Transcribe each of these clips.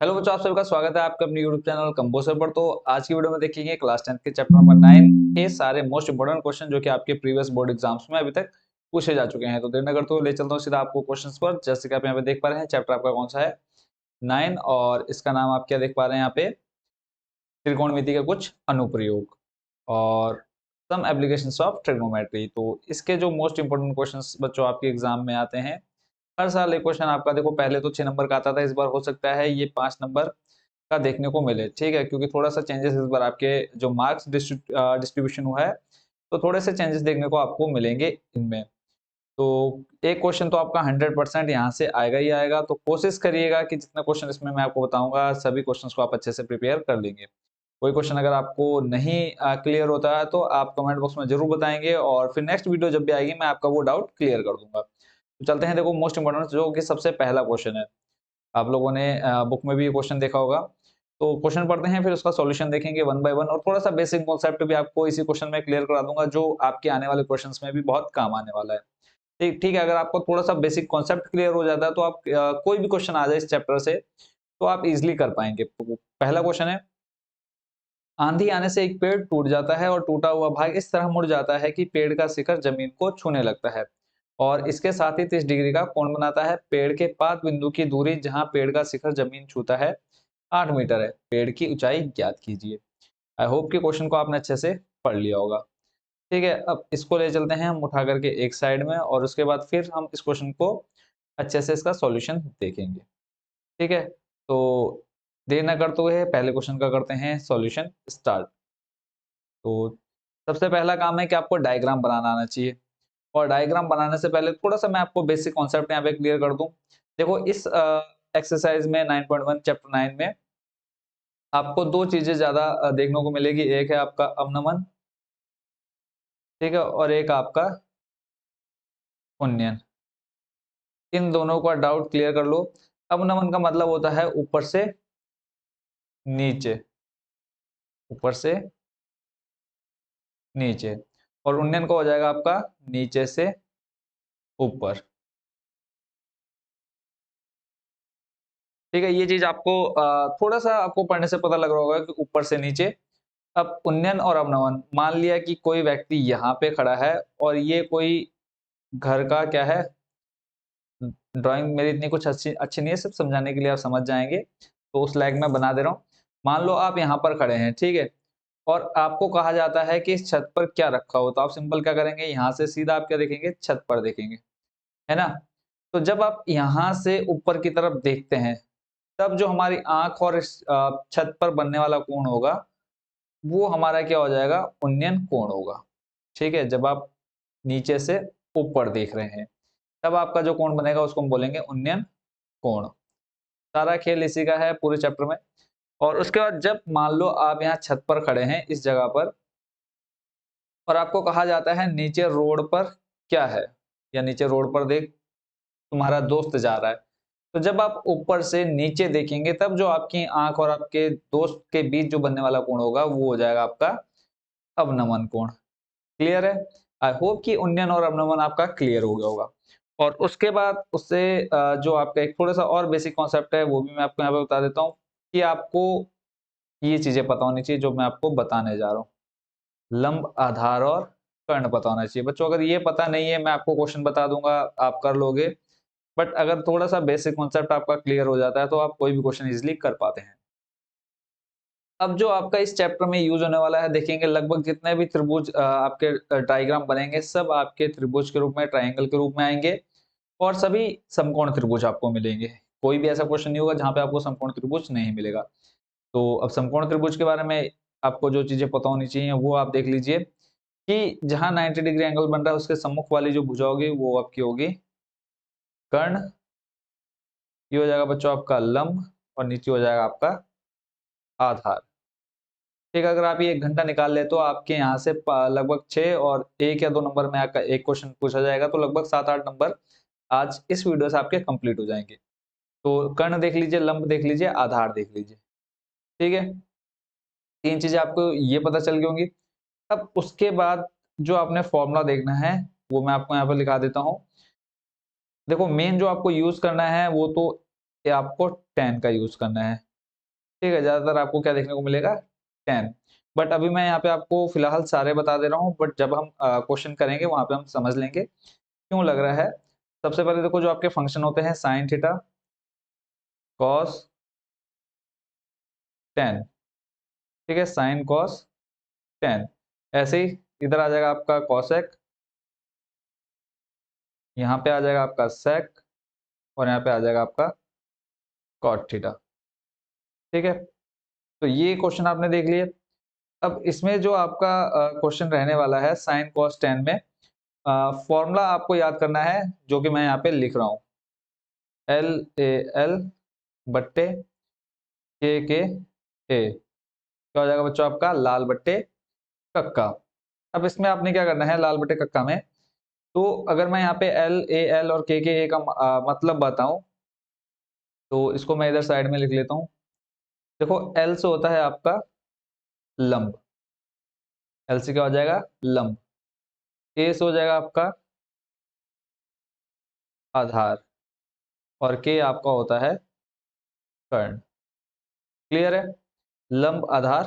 Hello बच्चों, आप सभी का स्वागत है आपके अपने यूट्यूब चैनल कंपोजर पर। तो आज की वीडियो में देखेंगे क्लास 10 के चैप्टर नंबर 9 के सारे मोस्ट इंपोर्टेंट क्वेश्चन जो कि आपके प्रीवियस बोर्ड एग्जाम्स में अभी तक पूछे जा चुके हैं। तो देर न करते हुए ले चलता हूँ सीधा आपको क्वेश्चंस पर। जैसे कि आप यहाँ पे देख पा रहे हैं, चैप्टर आपका कौन सा है, 9, और इसका नाम आप क्या देख पा रहे हैं यहाँ पे, त्रिकोणमिति के कुछ अनुप्रयोग और सम एप्लीकेशंस ऑफ ट्रिग्नोमेट्री। तो इसके जो मोस्ट इंपोर्टेंट क्वेश्चंस बच्चों आपके एग्जाम में आते हैं, हर साल एक क्वेश्चन आपका, देखो पहले तो 6 नंबर का आता था, इस बार हो सकता है ये 5 नंबर का देखने को मिले, ठीक है, क्योंकि थोड़ा सा चेंजेस इस बार आपके जो मार्क्स डिस्ट्रीब्यूशन हुआ है, तो थोड़े से चेंजेस देखने को आपको मिलेंगे इनमें। तो एक क्वेश्चन तो आपका 100% यहाँ से आएगा ही आएगा। तो कोशिश करिएगा कि जितने क्वेश्चन इसमें मैं आपको बताऊंगा सभी क्वेश्चंस को आप अच्छे से प्रिपेयर कर लेंगे। कोई क्वेश्चन अगर आपको नहीं क्लियर होता है तो आप कमेंट बॉक्स में जरूर बताएंगे, और फिर नेक्स्ट वीडियो जब भी आएगी मैं आपका वो डाउट क्लियर कर दूंगा। तो चलते हैं, देखो मोस्ट इंपोर्टेंट जो कि सबसे पहला क्वेश्चन है, आप लोगों ने बुक में भी ये क्वेश्चन देखा होगा। तो क्वेश्चन पढ़ते हैं, फिर उसका सॉल्यूशन देखेंगे वन बाय वन, और थोड़ा सा बेसिक कॉन्सेप्ट भी आपको इसी क्वेश्चन में क्लियर करा दूंगा, जो आपके आने वाले क्वेश्चंस में भी बहुत काम आने वाला है। ठीक ठीक है, अगर आपको थोड़ा सा बेसिक कॉन्सेप्ट क्लियर हो जाता है तो आप कोई भी क्वेश्चन आ जाए इस चैप्टर से तो आप इजिली कर पाएंगे। तो पहला क्वेश्चन है, आंधी आने से एक पेड़ टूट जाता है और टूटा हुआ भाग इस तरह मुड़ जाता है कि पेड़ का शिखर जमीन को छूने लगता है, और इसके साथ ही 30 डिग्री का कोण बनाता है। पेड़ के पाद बिंदु की दूरी जहां पेड़ का शिखर जमीन छूता है 8 मीटर है। पेड़ की ऊंचाई ज्ञात कीजिए। आई होप कि क्वेश्चन को आपने अच्छे से पढ़ लिया होगा। ठीक है, अब इसको ले चलते हैं हम उठा करके एक साइड में, और उसके बाद फिर हम इस क्वेश्चन को अच्छे से इसका सॉल्यूशन देखेंगे। ठीक है, तो देर न करते हुए पहले क्वेश्चन का करते हैं सॉल्यूशन स्टार्ट। तो सबसे पहला काम है कि आपको डायग्राम बनाना आना चाहिए, और डायग्राम बनाने से पहले थोड़ा सा मैं आपको बेसिक कॉन्सेप्ट यहाँ पे क्लियर कर दूं। देखो इस एक्सरसाइज में 9.1 चैप्टर 9 में आपको दो चीजें ज्यादा देखने को मिलेगी। एक है आपका अवनमन, ठीक है, और एक आपका उन्नयन। इन दोनों का डाउट क्लियर कर लो। अवनमन का मतलब होता है ऊपर से नीचे, ऊपर से नीचे, और उन्नयन का हो जाएगा आपका नीचे से ऊपर। ठीक है, ये चीज आपको थोड़ा सा आपको पढ़ने से पता लग रहा होगा कि ऊपर से नीचे। अब उन्नयन और अवनमन, मान लिया कि कोई व्यक्ति यहाँ पे खड़ा है और ये कोई घर का क्या है, ड्राइंग मेरी इतनी कुछ अच्छी अच्छी नहीं है, सिर्फ समझाने के लिए आप समझ जाएंगे, तो उस लायक मैं बना दे रहा हूँ। मान लो आप यहाँ पर खड़े हैं, ठीक है, और आपको कहा जाता है कि इस छत पर क्या रखा हो, तो आप सिंपल क्या करेंगे, यहाँ से सीधा आप क्या देखेंगे, छत पर देखेंगे, है ना। तो जब आप यहाँ से ऊपर की तरफ देखते हैं, तब जो हमारी आंख और इस छत पर बनने वाला कोण होगा, वो हमारा क्या हो जाएगा, उन्नयन कोण होगा। ठीक है, जब आप नीचे से ऊपर देख रहे हैं तब आपका जो कोण बनेगा उसको हम बोलेंगे उन्नयन कोण। सारा खेल इसी का है पूरे चैप्टर में। और उसके बाद जब मान लो आप यहाँ छत पर खड़े हैं इस जगह पर, और आपको कहा जाता है नीचे रोड पर क्या है, या नीचे रोड पर देख तुम्हारा दोस्त जा रहा है। तो जब आप ऊपर से नीचे देखेंगे तब जो आपकी आंख और आपके दोस्त के बीच जो बनने वाला कोण होगा वो हो जाएगा आपका अवनमन कोण। क्लियर है। आई होप कि उन्नयन और अवनमन आपका क्लियर हो गया होगा। और उसके बाद उससे जो आपका एक थोड़ा सा और बेसिक कॉन्सेप्ट है वो भी मैं आपको यहाँ पे बता देता हूँ, कि आपको ये चीजें पता होनी चाहिए जो मैं आपको बताने जा रहा हूँ। लंब, आधार और कर्ण पता होना चाहिए बच्चों। अगर ये पता नहीं है, मैं आपको क्वेश्चन बता दूंगा, आप कर लोगे, बट अगर थोड़ा सा बेसिक कॉन्सेप्ट आपका क्लियर हो जाता है तो आप कोई भी क्वेश्चन इजीली कर पाते हैं। अब जो आपका इस चैप्टर में यूज होने वाला है, देखेंगे लगभग जितने भी त्रिभुज आपके डायग्राम बनेंगे सब आपके त्रिभुज के रूप में, ट्रायंगल के रूप में आएंगे, और सभी समकोण त्रिभुज आपको मिलेंगे। कोई भी ऐसा क्वेश्चन नहीं होगा जहां पे आपको समकोण त्रिभुज नहीं मिलेगा। तो अब समकोण त्रिभुज के बारे में आपको जो चीजें पता होनी चाहिए वो आप देख लीजिए, कि जहां 90 डिग्री एंगल बन रहा है उसके सम्मुख वाली जो भुजा होगी वो आपकी होगी कर्ण। ये हो जाएगा बच्चों आपका लंब, और नीचे हो जाएगा आपका आधार। ठीक है, अगर आप ये 1 घंटा निकाल ले तो आपके यहाँ से लगभग 6 और 1 या 2 नंबर में आपका एक क्वेश्चन पूछा जाएगा, तो लगभग 7-8 नंबर आज इस वीडियो से आपके कंप्लीट हो जाएंगे। तो कर्ण देख लीजिए, लंब देख लीजिए, आधार देख लीजिए। ठीक है, 3 चीजें आपको ये पता चल गई होंगी। अब उसके बाद जो आपने फॉर्मूला देखना है वो मैं आपको यहाँ पर लिखा देता हूँ। देखो मेन जो आपको यूज करना है वो तो ये आपको tan का यूज करना है। ठीक है, ज्यादातर आपको क्या देखने को मिलेगा 10। बट अभी मैं यहाँ पे आपको फिलहाल सारे बता दे रहा हूँ, बट जब हम क्वेश्चन करेंगे वहां पे हम समझ लेंगे क्यों लग रहा है। सबसे पहले देखो जो आपके फंक्शन होते हैं साइन थीटा, कॉस, टेन। ठीक है, साइन कॉस टेन। ऐसे ही इधर आ जाएगा आपका कॉसेक, यहाँ पे आ जाएगा आपका सेक, और यहाँ पे आ जाएगा आपका कॉट थीटा। ठीक है, तो ये क्वेश्चन आपने देख लिए। अब इसमें जो आपका क्वेश्चन रहने वाला है साइन कॉस टेन में, फॉर्मूला आपको याद करना है जो कि मैं यहाँ पे लिख रहा हूँ, एल ए एल बट्टे के ए, क्या हो जाएगा बच्चों आपका लाल बट्टे कक्का। अब इसमें आपने क्या करना है लाल बट्टे कक्का में, तो अगर मैं यहाँ पे एल ए एल और के ए का मतलब बताऊं, तो इसको मैं इधर साइड में लिख लेता हूँ। देखो एल से होता है आपका लंब, एल से क्या हो जाएगा लंब, ए से हो जाएगा आपका आधार, और के आपका होता है कर्ण। क्लियर है, लंब आधार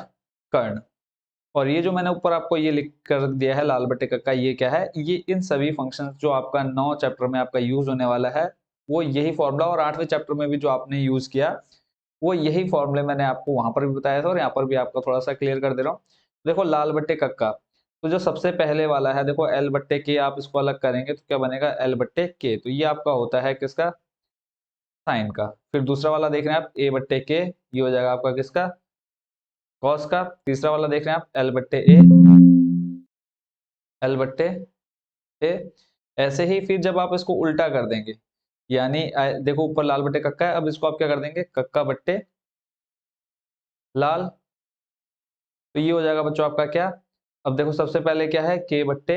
कर्ण। और ये जो मैंने ऊपर आपको ये लिख कर दिया है लाल बट्टे कक्का, ये क्या है, ये इन सभी फंक्शंस जो आपका 9 चैप्टर में आपका यूज होने वाला है वो यही फॉर्मूला, और 8वें चैप्टर में भी जो आपने यूज किया वो यही फॉर्मूले मैंने आपको वहां पर भी बताया था और यहाँ पर भी आपको थोड़ा सा क्लियर कर दे रहा हूँ। देखो लाल बट्टे कक्का, तो जो सबसे पहले वाला है देखो एल बट्टे के, आप इसको अलग करेंगे तो क्या बनेगा एल बट्टे के, तो ये आपका होता है किसका साइन का। फिर दूसरा वाला देख रहे हैं आप ए बट्टे के, ये हो जाएगा आपका किसका कॉस का। तीसरा वाला देख रहे हैं आप एल बट्टे ए, एल बट्टे ए। ऐसे ही फिर जब आप इसको उल्टा कर देंगे, यानी देखो ऊपर लाल बट्टे कक्का है, अब इसको आप क्या कर देंगे कक्का बट्टे लाल, तो ये हो जाएगा बच्चों आपका क्या। अब देखो सबसे पहले क्या है के बट्टे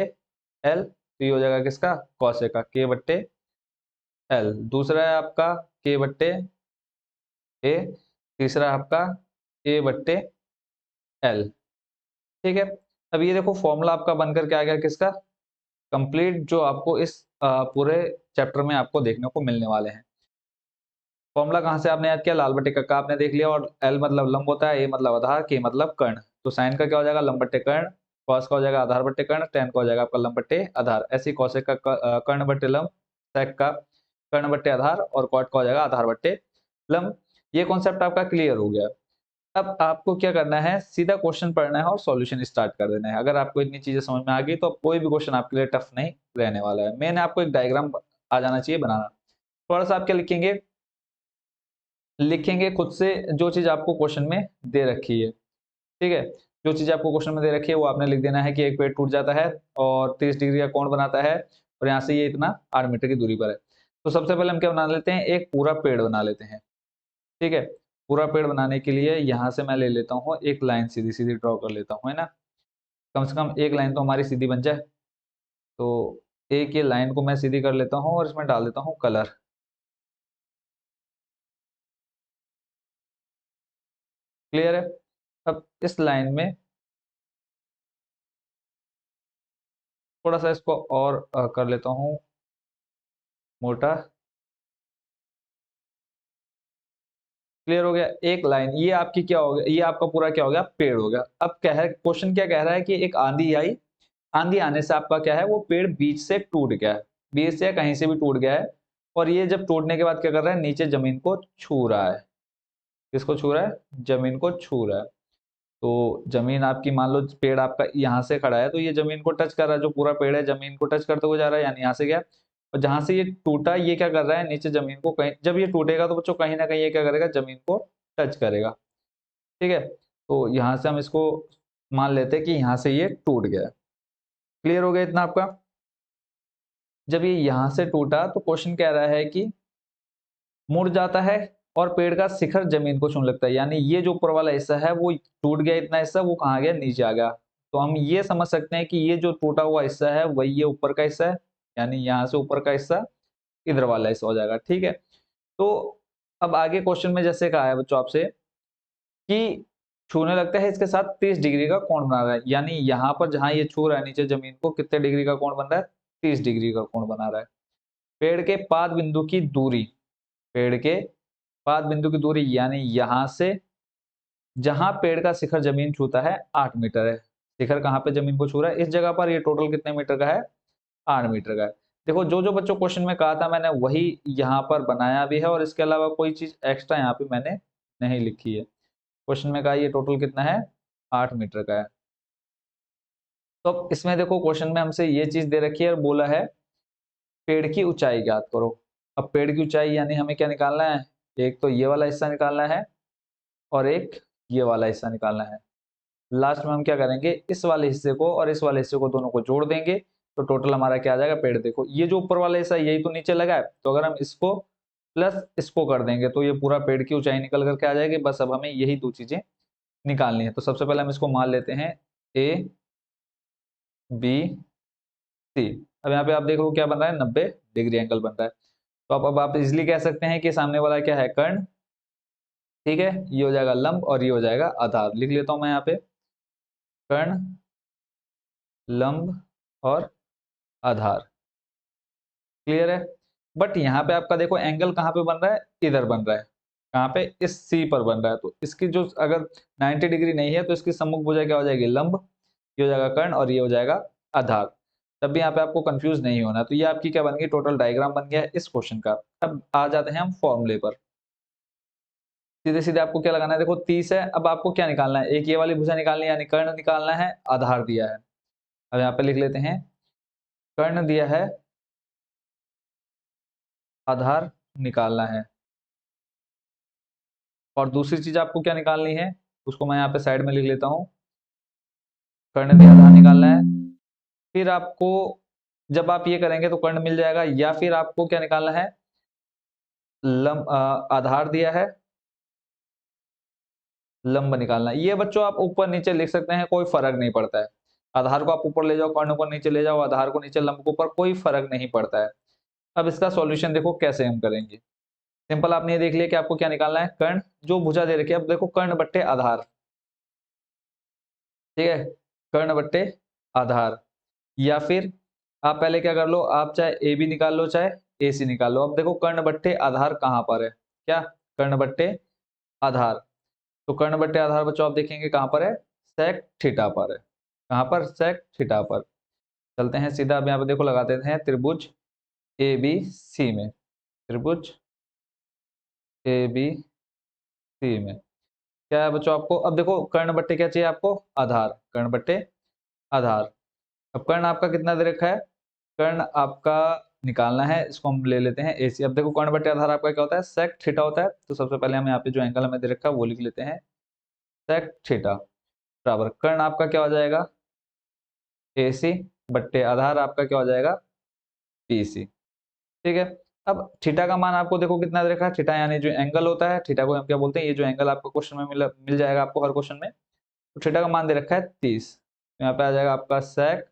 एल, तो ये हो जाएगा किसका कौसे का के बट्टे एल। दूसरा है आपका के बट्टे ए, तीसरा है आपका ए बट्टे एल। ठीक है, अब ये देखो फॉर्मूला आपका बनकर के आ गया किसका कंप्लीट, जो आपको इस पूरे चैप्टर में आपको देखने को मिलने वाले हैं। फॉर्मूला कहाँ से आपने याद किया लाल बट्टे का आपने देख लिया, और एल मतलब लंब होता है, ए मतलब आधार, के मतलब कर्ण, तो साइन का क्या हो जाएगा लंब बट्टे कर्ण, कॉस का हो जाएगा आधार बट्टे कर्ण, टेन का हो जाएगा आपका लंब बट्टे आधार। ऐसे ही कॉसेक का कर्ण बट्टे लंब, सेक का कर्ण बट्टे आधार, और कॉट का हो जाएगा आधार बट्टे लंब। ये कॉन्सेप्ट आपका क्लियर हो गया। अब आपको क्या करना है सीधा क्वेश्चन पढ़ना है और सॉल्यूशन स्टार्ट कर देना है। अगर आपको इतनी चीजें समझ में आ गई तो कोई भी क्वेश्चन आपके लिए टफ नहीं रहने वाला है। मैंने आपको एक डायग्राम आ जाना चाहिए बनाना। थोड़ा सा आप क्या लिखेंगे, लिखेंगे खुद से जो चीज आपको क्वेश्चन में दे रखी है। ठीक है, जो चीज आपको क्वेश्चन में दे रखी है वो आपने लिख देना है कि एक पेड़ टूट जाता है और 30 डिग्री का कोण बनाता है, और यहाँ से ये इतना 8 मीटर की दूरी पर है। तो सबसे पहले हम क्या बना लेते हैं एक पूरा पेड़ बना लेते हैं। ठीक है, पूरा पेड़ बनाने के लिए यहाँ से मैं ले लेता हूँ एक लाइन सीधी सीधी ड्रॉ कर लेता हूँ, है ना। कम से कम एक लाइन तो हमारी सीधी बन जाए। तो एक ये लाइन को मैं सीधी कर लेता हूँ और इसमें डाल देता हूँ कलर। क्लियर है, अब इस लाइन में थोड़ा सा इसको और कर लेता हूँ मोटा। क्लियर हो गया, एक लाइन ये आपकी क्या हो गया, ये आपका पूरा क्या हो गया पेड़ हो गया। अब क्या है क्वेश्चन क्या कह रहा है कि एक आंधी आई, आंधी आने से आपका क्या है वो पेड़ बीच से टूट गया है, बीच से कहीं से भी टूट गया है, और ये जब टूटने के बाद क्या कर रहा है नीचे जमीन को छू रहा है। किसको छू रहा है जमीन को छू रहा है। तो जमीन आपकी मान लो पेड़ आपका यहाँ से खड़ा है तो ये जमीन को टच कर रहा है, जो पूरा पेड़ है जमीन को टच करते हुए जा रहा है, यानी यहाँ से गया। और जहां से ये टूटा ये क्या कर रहा है नीचे जमीन को कहीं, जब ये टूटेगा तो बच्चों कहीं ना कहीं ये क्या करेगा जमीन को टच करेगा। ठीक है, तो यहाँ से हम इसको मान लेते हैं कि यहाँ से ये टूट गया। क्लियर हो गया इतना आपका। जब ये यहाँ से टूटा तो क्वेश्चन कह रहा है कि मुड़ जाता है और पेड़ का शिखर जमीन को छूने लगता है, यानी ये जो ऊपर वाला हिस्सा है वो टूट गया, इतना हिस्सा वो कहाँ गया नीचे आ गया। तो हम ये समझ सकते हैं कि ये जो टूटा हुआ हिस्सा है वही ये ऊपर का हिस्सा है, यानी यहाँ से ऊपर का हिस्सा इधर वाला हिस्सा हो जाएगा। ठीक है, तो अब आगे क्वेश्चन में जैसे कहा है बच्चों आपसे कि छूने लगता है इसके साथ 30 डिग्री का कोण बना रहा है, यानी यहाँ पर जहां ये छू रहा है नीचे जमीन को कितने डिग्री का कोण बन रहा है 30 डिग्री का कोण बना रहा है। पेड़ के पाद बिंदु की दूरी, पेड़ के पाद बिंदु की दूरी यानी यहाँ से जहां पेड़ का शिखर जमीन छूता है 8 मीटर है। शिखर कहाँ पे जमीन को छू रहा है, इस जगह पर। ये टोटल कितने मीटर का है, 8 मीटर का है। देखो जो जो बच्चों क्वेश्चन में कहा था मैंने वही यहाँ पर बनाया भी है, और इसके अलावा कोई चीज एक्स्ट्रा यहाँ पे मैंने नहीं लिखी है। क्वेश्चन में कहा ये टोटल कितना है, 8 मीटर का है। तो अब इसमें देखो क्वेश्चन में हमसे ये चीज दे रखी है और बोला है पेड़ की ऊंचाई ज्ञात करो। अब पेड़ की ऊंचाई यानी हमें क्या निकालना है, एक तो ये वाला हिस्सा निकालना है और एक ये वाला हिस्सा निकालना है। लास्ट में हम क्या करेंगे, इस वाले हिस्से को और इस वाले हिस्से को दोनों को जोड़ देंगे, तो टोटल हमारा क्या आ जाएगा पेड़। देखो ये जो ऊपर वाला हिस्सा यही तो नीचे लगा है, तो अगर हम इसको प्लस इसको कर देंगे तो ये पूरा पेड़ की ऊंचाई निकल करके आ जाएगी। बस अब हमें यही दो चीजें निकालनी है। तो सबसे पहले हम इसको मान लेते हैं ए बी सी। अब यहाँ पे आप देख लो क्या बन रहा है, 90 डिग्री एंगल बन रहा है। तो अब आप इजिली कह सकते हैं कि सामने वाला क्या है, कर्ण। ठीक है, ये हो जाएगा लंब और ये हो जाएगा आधार। लिख लेता हूं मैं यहाँ पे, कर्ण, लंब और आधार। क्लियर है। बट यहाँ पे आपका देखो एंगल कहाँ पे बन रहा है, इधर बन रहा है। कहाँ पे, इस सी पर बन रहा है। तो इसकी जो अगर 90 डिग्री नहीं है तो इसकी सम्मुख भुजा क्या हो जाएगी, लंब। ये हो जाएगा कर्ण और ये हो जाएगा आधार। तब भी यहाँ पे आपको कंफ्यूज नहीं होना। तो ये आपकी क्या बन गई, टोटल डायग्राम बन गया है इस क्वेश्चन का। अब आ जाते हैं हम फॉर्मूले पर। सीधे सीधे आपको क्या लगाना है, देखो 30 है। अब आपको क्या निकालना है, एक ये वाली भुजा निकालनी है यानी कर्ण निकालना है, आधार दिया है। अब यहाँ पे लिख लेते हैं, कर्ण दिया है, आधार निकालना है। और दूसरी चीज आपको क्या निकालनी है, उसको मैं यहाँ पे साइड में लिख लेता हूँ। कर्ण दिया, आधार निकालना है। फिर आपको जब आप ये करेंगे तो कर्ण मिल जाएगा, या फिर आपको क्या निकालना है, आधार दिया है, लंब निकालना है। ये बच्चों आप ऊपर नीचे लिख सकते हैं, कोई फर्क नहीं पड़ता है। आधार को आप ऊपर ले जाओ, कर्ण को नीचे ले जाओ, आधार को नीचे, लंब को ऊपर, कोई फर्क नहीं पड़ता है। अब इसका सॉल्यूशन देखो कैसे हम करेंगे। सिंपल आपने ये देख लिया कि आपको क्या निकालना है, कर्ण, जो भुजा दे रखी है। अब देखो कर्ण बट्टे आधार, ठीक है, कर्ण बट्टे आधार। या फिर आप पहले क्या कर लो, आप चाहे ए बी निकाल लो चाहे ए सी निकाल लो। अब देखो कर्ण बट्टे आधार कहाँ पर है, क्या, कर्ण बट्टे आधार। तो कर्ण बट्टे आधार बच्चों आप देखेंगे कहाँ पर है, सेक थीटा पर है। कहाँ पर, सेक थीटा पर। चलते हैं सीधा, अब यहाँ पे देखो लगा देते हैं त्रिभुज ए बी सी में, त्रिभुज ए बी सी में क्या है बच्चों आपको। अब देखो कर्ण बट्टे क्या चाहिए आपको, आधार, कर्ण बट्टे आधार। अब कर्ण आपका कितना दे रखा है, कर्ण आपका निकालना है, इसको हम ले लेते हैं AC। अब देखो कर्ण बट्टे आधार आपका क्या होता है, सेक थीटा होता है। तो सबसे पहले हम यहाँ पे जो एंगल हमें दे रखा है वो लिख लेते हैं, सेक थीटा बराबर कर्ण आपका क्या हो जाएगा, AC बट्टे आधार आपका क्या हो जाएगा, BC। ठीक है। अब थीटा का मान आपको देखो कितना दे रखा है, थीटा यानी जो एंगल होता है, थीटा को हम क्या बोलते हैं, ये जो एंगल आपको क्वेश्चन में मिल जाएगा आपको हर क्वेश्चन में। तो थीटा का मान दे रखा है 30। यहाँ पे आ जाएगा आपका सेक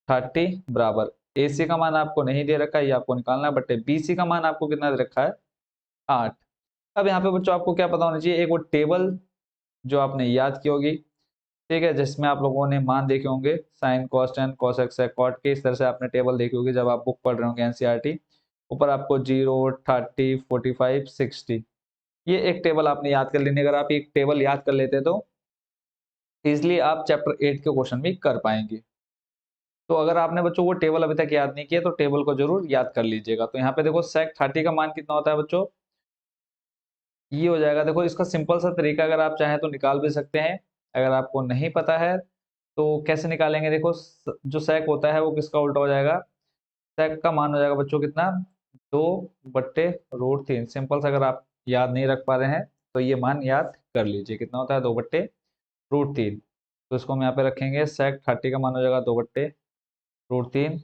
30 बराबर AC का मान आपको नहीं दे रखा है, ये आपको निकालना है, बट BC का मान आपको कितना दे रखा है, 8। अब यहाँ पे बच्चों आपको क्या पता होना चाहिए, एक वो टेबल जो आपने याद की होगी, ठीक है, जिसमें आप लोगों ने मान देखे होंगे, sine cos tan cosec cot के, इस तरह से आपने टेबल देखी होगी जब आप बुक पढ़ रहे होंगे NCERT। ऊपर आपको 0 30 45 60, ये एक टेबल आपने याद कर लेनी। अगर आप एक टेबल याद कर लेते तो इजिली आप चैप्टर 8 के क्वेश्चन भी कर पाएंगे। तो अगर आपने बच्चों वो टेबल अभी तक याद नहीं किया तो टेबल को जरूर याद कर लीजिएगा। तो यहाँ पे देखो सेक 30 का मान कितना होता है बच्चों, ये हो जाएगा। देखो इसका सिंपल सा तरीका अगर आप चाहें तो निकाल भी सकते हैं, अगर आपको नहीं पता है तो कैसे निकालेंगे। देखो जो सेक होता है वो किसका उल्टा हो जाएगा, सेक का मान हो जाएगा बच्चों कितना, 2/√3। सिंपल सा अगर आप याद नहीं रख पा रहे हैं तो ये मान याद कर लीजिए, कितना होता है, 2/√3। तो इसको हम यहाँ पे रखेंगे, सेक 30 का मान हो जाएगा 2/√3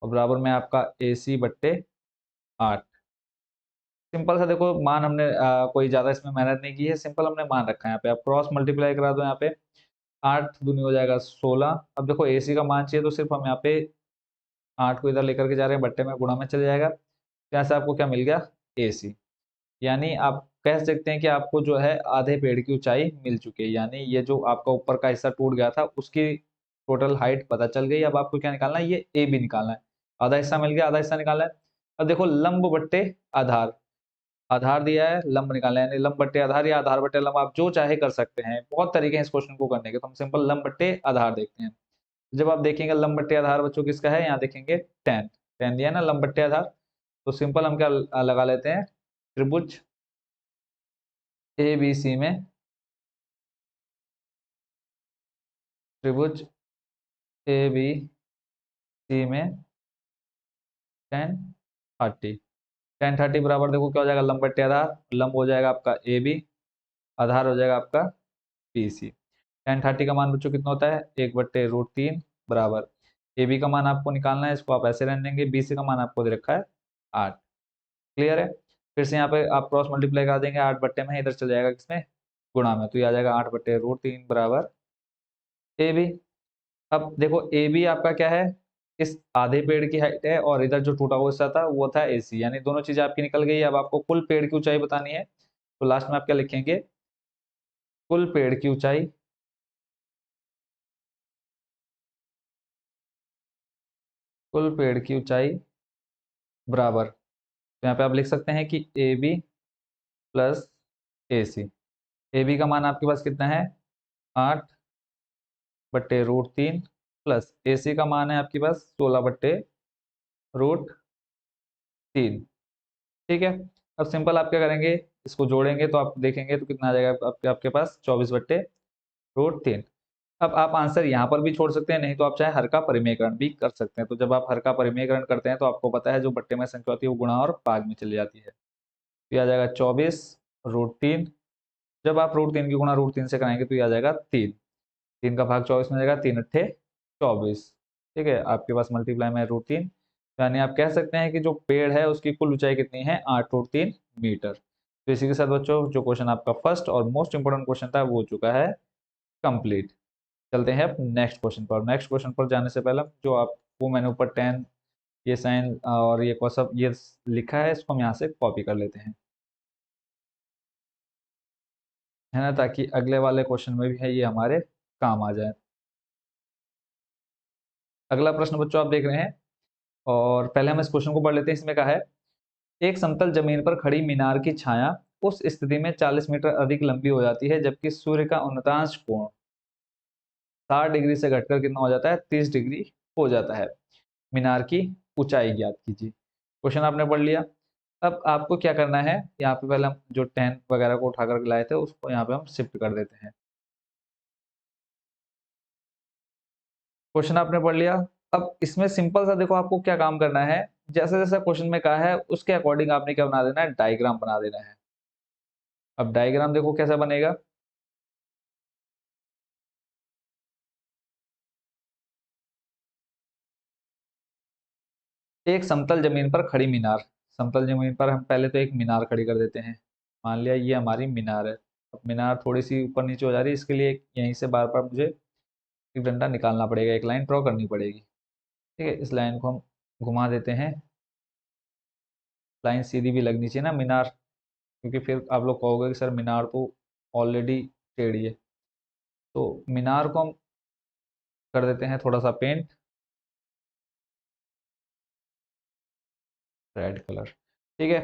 और बराबर में आपका AC/8। सिंपल सा देखो मान हमने कोई ज्यादा इसमें मेहनत नहीं की है, सिंपल हमने मान रखा है। यहाँ पे आप क्रॉस मल्टीप्लाई करा दो, यहाँ पे 8 दूनी हो जाएगा 16। अब देखो AC का मान चाहिए तो सिर्फ हम यहाँ पे 8 को इधर लेकर के जा रहे हैं, बट्टे में गुणा में चले जाएगा। यहाँ से आपको क्या मिल गया, AC। यानी आप कह सकते हैं कि आपको जो है आधे पेड़ की ऊंचाई मिल चुकी है, यानी ये जो आपका ऊपर का हिस्सा टूट गया था उसकी टोटल हाइट पता चल गई। अब आपको क्या निकालना है, ये AB निकालना है। आधा हिस्सा मिल गया, आधा हिस्सा निकालना है। अब देखो लंब बट्टे आधार, आधार दिया है, लंब निकालना है, यानी लंब बट्टे आधार या आधार बट्टे लंब, आप जो चाहे कर सकते हैं। बहुत तरीके हैं इस क्वेश्चन को करने के, तो हम सिंपल लंब बट्टे आधार देखते हैं। जब आप देखेंगे लंब बट्टे आधार बच्चों किसका है, यहाँ देखेंगे tan, tan दिया ना लंब बट्टे आधार, तो सिंपल हम क्या लगा लेते हैं, त्रिभुज ABC में, त्रिभुज ABC में tan 30, tan 30 बराबर देखो क्या हो जाएगा, लंब बट्टे आधार, लंब हो जाएगा आपका AB, आधार हो जाएगा आपका BC। tan 30 का मान बच्चों कितना होता है, 1/√3 बराबर, AB का मान आपको निकालना है, इसको आप ऐसे रहने देंगे, BC का मान आपको दे रखा है 8। क्लियर है। फिर से यहाँ पे आप क्रॉस मल्टीप्लाई करा देंगे, 8 बट्टे में इधर चल जाएगा किसमें, गुणा में, तो ये आ जाएगा 8/√3 बराबर AB। अब देखो AB आपका क्या है, इस आधे पेड़ की हाइट है, और इधर जो टूटा हुआ हिस्सा था वो था AC, यानी दोनों चीजें आपकी निकल गई। अब आपको कुल पेड़ की ऊंचाई बतानी है, तो लास्ट में आप क्या लिखेंगे, कुल पेड़ की ऊंचाई, कुल पेड़ की ऊंचाई बराबर, तो यहाँ पे आप लिख सकते हैं कि AB प्लस AC। AB का मान आपके पास कितना है, 8/√3 प्लस AC का मान है आपके पास 16/√3। ठीक है। अब सिंपल आप क्या करेंगे, इसको जोड़ेंगे तो आप देखेंगे तो कितना आ जाएगा आपके पास 24/√3। अब आप आंसर यहाँ पर भी छोड़ सकते हैं, नहीं तो आप चाहे हर का परिमेयकरण भी कर सकते हैं। तो जब आप हर का परिमेयकरण करते हैं तो आपको पता है जो बट्टे में संख्या होती है वो गुणा और भाग में चली जाती है, तो ये आ जाएगा 24/√3। जब आप √3 की गुणा √3 से कराएंगे तो ये आ जाएगा 3, 3 का भाग 24 में जाएगा, 3 × 8 = 24। ठीक है, आपके पास मल्टीप्लाई में √3, यानी आप कह सकते हैं कि जो पेड़ है उसकी कुल ऊंचाई कितनी है, 8√3 मीटर। तो इसी के साथ बच्चों जो क्वेश्चन आपका फर्स्ट और मोस्ट इंपोर्टेंट क्वेश्चन था वो हो चुका है कंप्लीट। चलते हैं अब नेक्स्ट क्वेश्चन पर। नेक्स्ट क्वेश्चन पर जाने से पहले जो आपको मैंने ऊपर 10 ये साइन और ये सब ये लिखा है, इसको हम यहाँ से कॉपी कर लेते हैं, है ना, ताकि अगले वाले क्वेश्चन में भी है ये हमारे काम आ जाए। अगला प्रश्न बच्चों आप देख रहे हैं, और पहले हम इस क्वेश्चन को पढ़ लेते हैं। इसमें कहा है, एक समतल जमीन पर खड़ी मीनार की छाया उस स्थिति में 40 मीटर अधिक लंबी हो जाती है जबकि सूर्य का उन्नतांश कोण 60 डिग्री से घटकर कितना हो जाता है, 30 डिग्री हो जाता है। मीनार की ऊंचाई ज्ञात कीजिए। क्वेश्चन आपने पढ़ लिया। अब आपको क्या करना है, यहाँ पे पहले हम जो 10 वगैरह को उठा कर लाए थे उसको यहाँ पे हम शिफ्ट कर देते हैं। क्वेश्चन आपने पढ़ लिया। अब इसमें सिंपल सा देखो आपको क्या काम करना है, जैसे जैसा क्वेश्चन में कहा है उसके अकॉर्डिंग आपने क्या बना देना है, डायग्राम बना देना है। अब डायग्राम देखो कैसा बनेगा, एक समतल जमीन पर खड़ी मीनार, समतल जमीन पर हम पहले तो एक मीनार खड़ी कर देते हैं। मान लिया ये हमारी मीनार है। अब मीनार थोड़ी सी ऊपर नीचे हो जा रही है, इसके लिए यहीं से बार बार मुझे एक डंडा निकालना पड़ेगा, एक लाइन ड्रॉ करनी पड़ेगी। ठीक है, इस लाइन को हम घुमा देते हैं, लाइन सीधी भी लगनी चाहिए ना मीनार, क्योंकि फिर आप लोग कहोगे कि सर मीनार तो ऑलरेडी टेढ़ी है। तो मीनार को हम कर देते हैं थोड़ा सा पेंट, रेड कलर। ठीक है।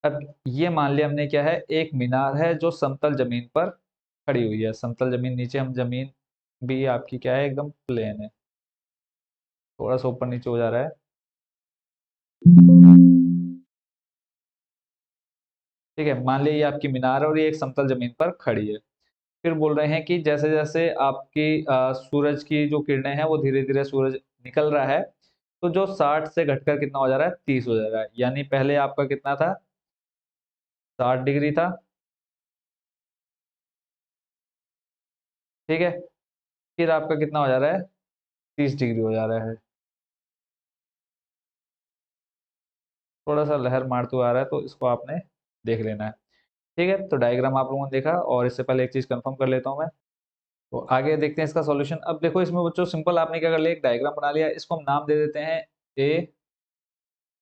अब ये मान लिया हमने क्या है, एक मीनार है जो समतल जमीन पर खड़ी हुई है। समतल जमीन, नीचे हम जमीन भी आपकी क्या है, एकदम प्लेन है, थोड़ा सा ऊपर नीचे हो जा रहा है। ठीक है, मान लिया ये आपकी मीनार है और ये एक समतल जमीन पर खड़ी है। फिर बोल रहे हैं कि जैसे जैसे आपकी सूरज की जो किरणें हैं वो धीरे धीरे सूरज निकल रहा है, तो जो 60 से घटकर कितना हो जा रहा है, 30 हो जा रहा है। यानी पहले आपका कितना था, 60 डिग्री था। ठीक है, फिर आपका कितना हो जा रहा है, 30 डिग्री हो जा रहा है। थोड़ा सा लहर मारते हुए आ रहा है, तो इसको आपने देख लेना है। ठीक है, तो डायग्राम आप लोगों ने देखा, और इससे पहले एक चीज कंफर्म कर लेता हूँ मैं, तो आगे देखते हैं इसका सॉल्यूशन। अब देखो इसमें बच्चों सिंपल आपने क्या कर लिया, एक डायग्राम बना लिया, इसको हम नाम दे देते हैं ए,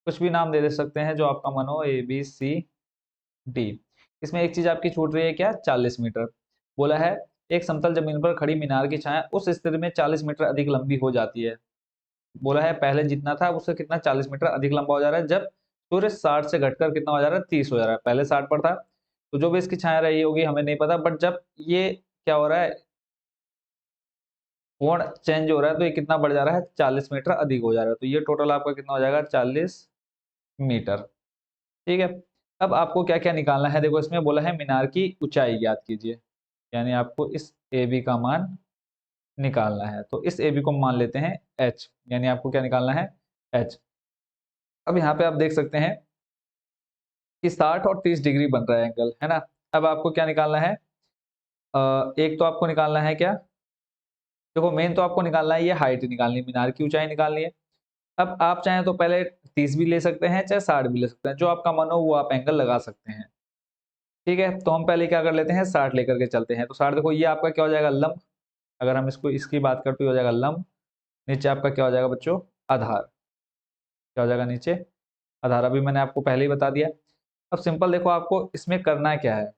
कुछ भी नाम दे सकते हैं जो आपका मन हो, ABCD। इसमें एक चीज आपकी छूट रही है क्या, 40 मीटर। बोला है एक समतल जमीन पर खड़ी मीनार की छाया उस स्थिति में 40 मीटर अधिक लंबी हो जाती है। बोला है पहले जितना था उससे कितना, 40 मीटर अधिक लंबा हो जा रहा है जब सूर्य 60 से घटकर कितना हो जा रहा है, 30 हो जा रहा है। पहले 60 पर था, तो जो भी इसकी छाया रही होगी हमें नहीं पता, बट जब ये क्या हो रहा है, कोण चेंज हो रहा है, तो ये कितना बढ़ जा रहा है, 40 मीटर अधिक हो जा रहा है। तो ये टोटल आपका कितना हो जाएगा, 40 मीटर। ठीक है। अब आपको क्या क्या निकालना है, देखो इसमें बोला है मीनार की ऊंचाई ज्ञात कीजिए, यानी आपको इस ए बी का मान निकालना है। तो इस ए बी को मान लेते हैं एच, यानी आपको क्या निकालना है, एच। अब यहाँ पे आप देख सकते हैं कि 60 और 30 डिग्री बन रहा है एंगल, है ना। अब आपको क्या निकालना है, एक तो आपको निकालना है क्या, देखो मेन तो आपको निकालना है, ये हाइट निकालनी है, मीनार की ऊंचाई निकालनी है। अब आप चाहें तो पहले 30 भी ले सकते हैं, चाहे 60 भी ले सकते हैं, जो आपका मन हो वो आप एंगल लगा सकते हैं। ठीक है, तो हम पहले क्या कर लेते हैं, 60 लेकर के चलते हैं। तो 60 देखो, ये आपका क्या हो जाएगा, लंब। अगर हम इसको इसकी बात करते हो जाएगा लंब। नीचे आपका क्या हो जाएगा बच्चों, आधार। क्या हो जाएगा नीचे, आधार। अभी मैंने आपको पहले ही बता दिया। अब सिंपल देखो, आपको इसमें करना क्या है।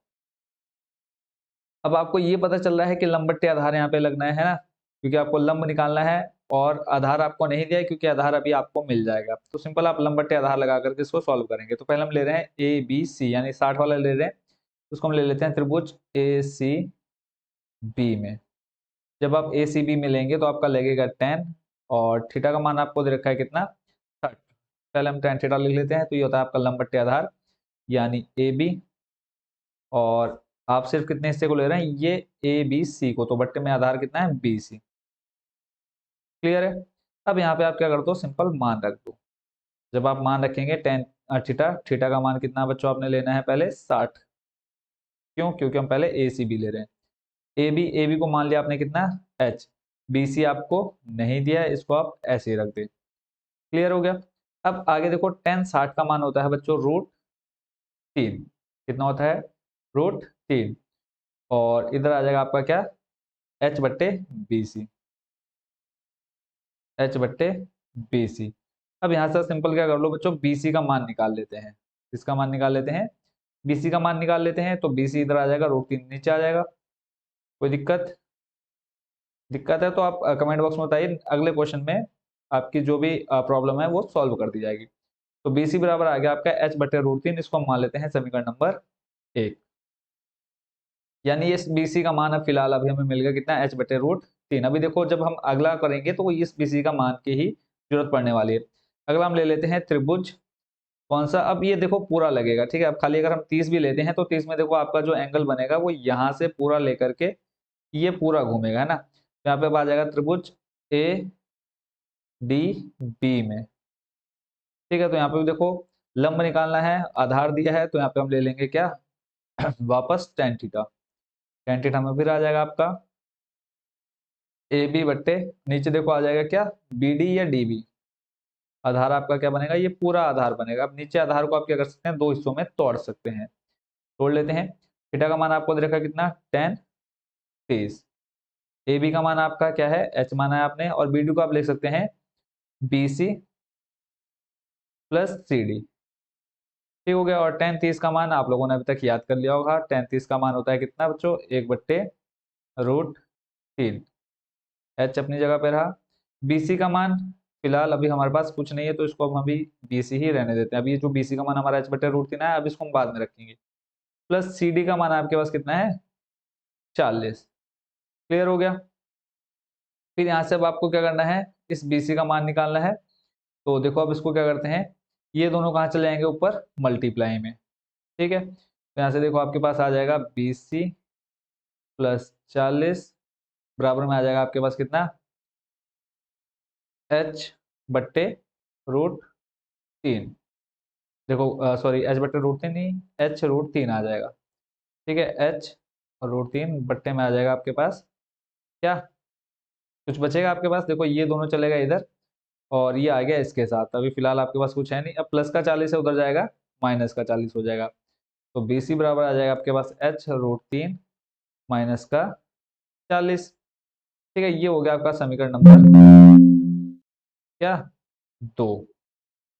अब आपको ये पता चल रहा है कि लंब बट्टे आधार यहाँ पे लगना है ना, क्योंकि आपको लंब निकालना है और आधार आपको नहीं दिया है, क्योंकि आधार अभी आपको मिल जाएगा। तो सिंपल आप लंब बट्टे आधार लगा करके इसको सॉल्व करेंगे। तो पहले हम ले रहे हैं ए बी सी, यानी 60 वाला ले रहे हैं, उसको हम ले लेते हैं त्रिभुज ए सी बी में। जब आप ए सी बी में लेंगे तो आपका लगेगा 10, और थीटा का मान आपको दे रखा है कितना, 30। पहले हम tan थीटा लिख लेते हैं। तो ये होता है आपका लंब बट्टे आधार, यानी ए बी। और आप सिर्फ कितने हिस्से को ले रहे हैं, ये ए बी सी को, तो बट्टे में आधार कितना है, बी सी। क्लियर है। अब यहाँ पे आप क्या कर दो, सिंपल मान रख दो। जब आप मान रखेंगे tan थीटा, थीटा का मान कितना बच्चों आपने लेना है, पहले 60। क्यों, क्योंकि हम पहले ए सी बी ले रहे हैं। ए बी को मान लिया आपने कितना, एच। बी सी आपको नहीं दिया है, इसको आप ऐसे ही रख दे। क्लियर हो गया। अब आगे देखो, tan 60 का मान होता है बच्चों √3। कितना होता है, √3। और इधर आ जाएगा आपका क्या, एच बट्टे बी सी, एच बट्टे बी सी। अब यहाँ से सिंपल क्या कर लो बच्चों, बी सी का मान निकाल लेते हैं। इसका मान निकाल लेते हैं, बी सी का मान निकाल लेते हैं। तो बी सी इधर आ जाएगा, √3 नीचे आ जाएगा। कोई दिक्कत, दिक्कत है तो आप कमेंट बॉक्स में बताइए, अगले क्वेश्चन में आपकी जो भी प्रॉब्लम है वो सॉल्व कर दी जाएगी। तो बी सी बराबर आ गया आपका एच बट्टे √3, इसको हम मान लेते हैं समीकरण नंबर 1। यानी इस बीसी का मान अब फिलहाल अभी हमें मिल गया कितना, एच बटे √3। अभी देखो जब हम अगला करेंगे तो इस बीसी का मान की ही जरूरत पड़ने वाली है। अगला हम ले लेते हैं त्रिभुज, कौन सा, अब ये देखो पूरा लगेगा। ठीक है, अब खाली अगर हम 30 भी लेते हैं तो 30 में देखो आपका जो एंगल बनेगा वो यहाँ से पूरा लेकर के ये पूरा घूमेगा, है ना। तो यहाँ पे अब आ जाएगा त्रिभुज ए डी बी में। ठीक है, तो यहाँ पे भी देखो लंब निकालना है, आधार दिया है, तो यहाँ पे हम ले लेंगे क्या वापस tan थीटा। tan थीटा में फिर आ जाएगा आपका ए बी बट्टे, नीचे देखो आ जाएगा क्या, बी डी या डी बी। आधार आपका क्या बनेगा, ये पूरा आधार बनेगा। अब नीचे आधार को आप क्या कर सकते हैं, दो हिस्सों में तोड़ सकते हैं। तोड़ लेते हैं। थीटा का मान आपको दे रखा कितना, tan 30। ए बी का मान आपका क्या है, एच माना है आपने, और बी डी को आप लिख सकते हैं B C plus C D. ठीक हो गया। और tan 30 का मान आप लोगों ने अभी तक याद कर लिया होगा। tan 30 का मान होता है कितना बच्चों, 1/√3। एच अपनी जगह पे रहा। बीसी का मान फिलहाल अभी हमारे पास कुछ नहीं है, तो इसको हम अभी बीसी ही रहने देते हैं। अभी ये जो बीसी का मान हमारा एच/√3 है, अब इसको हम बाद में रखेंगे। प्लस सी डी का मान आपके पास कितना है, 40। क्लियर हो गया। फिर यहाँ से अब आपको क्या करना है, इस बीसी का मान निकालना है। तो देखो अब इसको क्या करते हैं, ये दोनों कहाँ चले जाएंगे, ऊपर मल्टीप्लाई में। ठीक है, तो यहाँ से देखो आपके पास आ जाएगा बीसी प्लस 40 बराबर में आ जाएगा आपके पास कितना, एच बट्टे √3। देखो सॉरी, एच बट्टे √3 नहीं, एच√3 आ जाएगा। ठीक है, एच और √3 बट्टे में आ जाएगा आपके पास क्या, कुछ बचेगा आपके पास, देखो ये दोनों चलेगा इधर, और ये आ गया इसके साथ। अभी फिलहाल आपके पास कुछ है नहीं। अब प्लस का 40 है, उधर जाएगा माइनस का 40 हो जाएगा। तो बी सी बराबर आ जाएगा आपके पास एच√3 माइनस का 40। ठीक है, ये हो गया आपका समीकरण नंबर क्या, 2।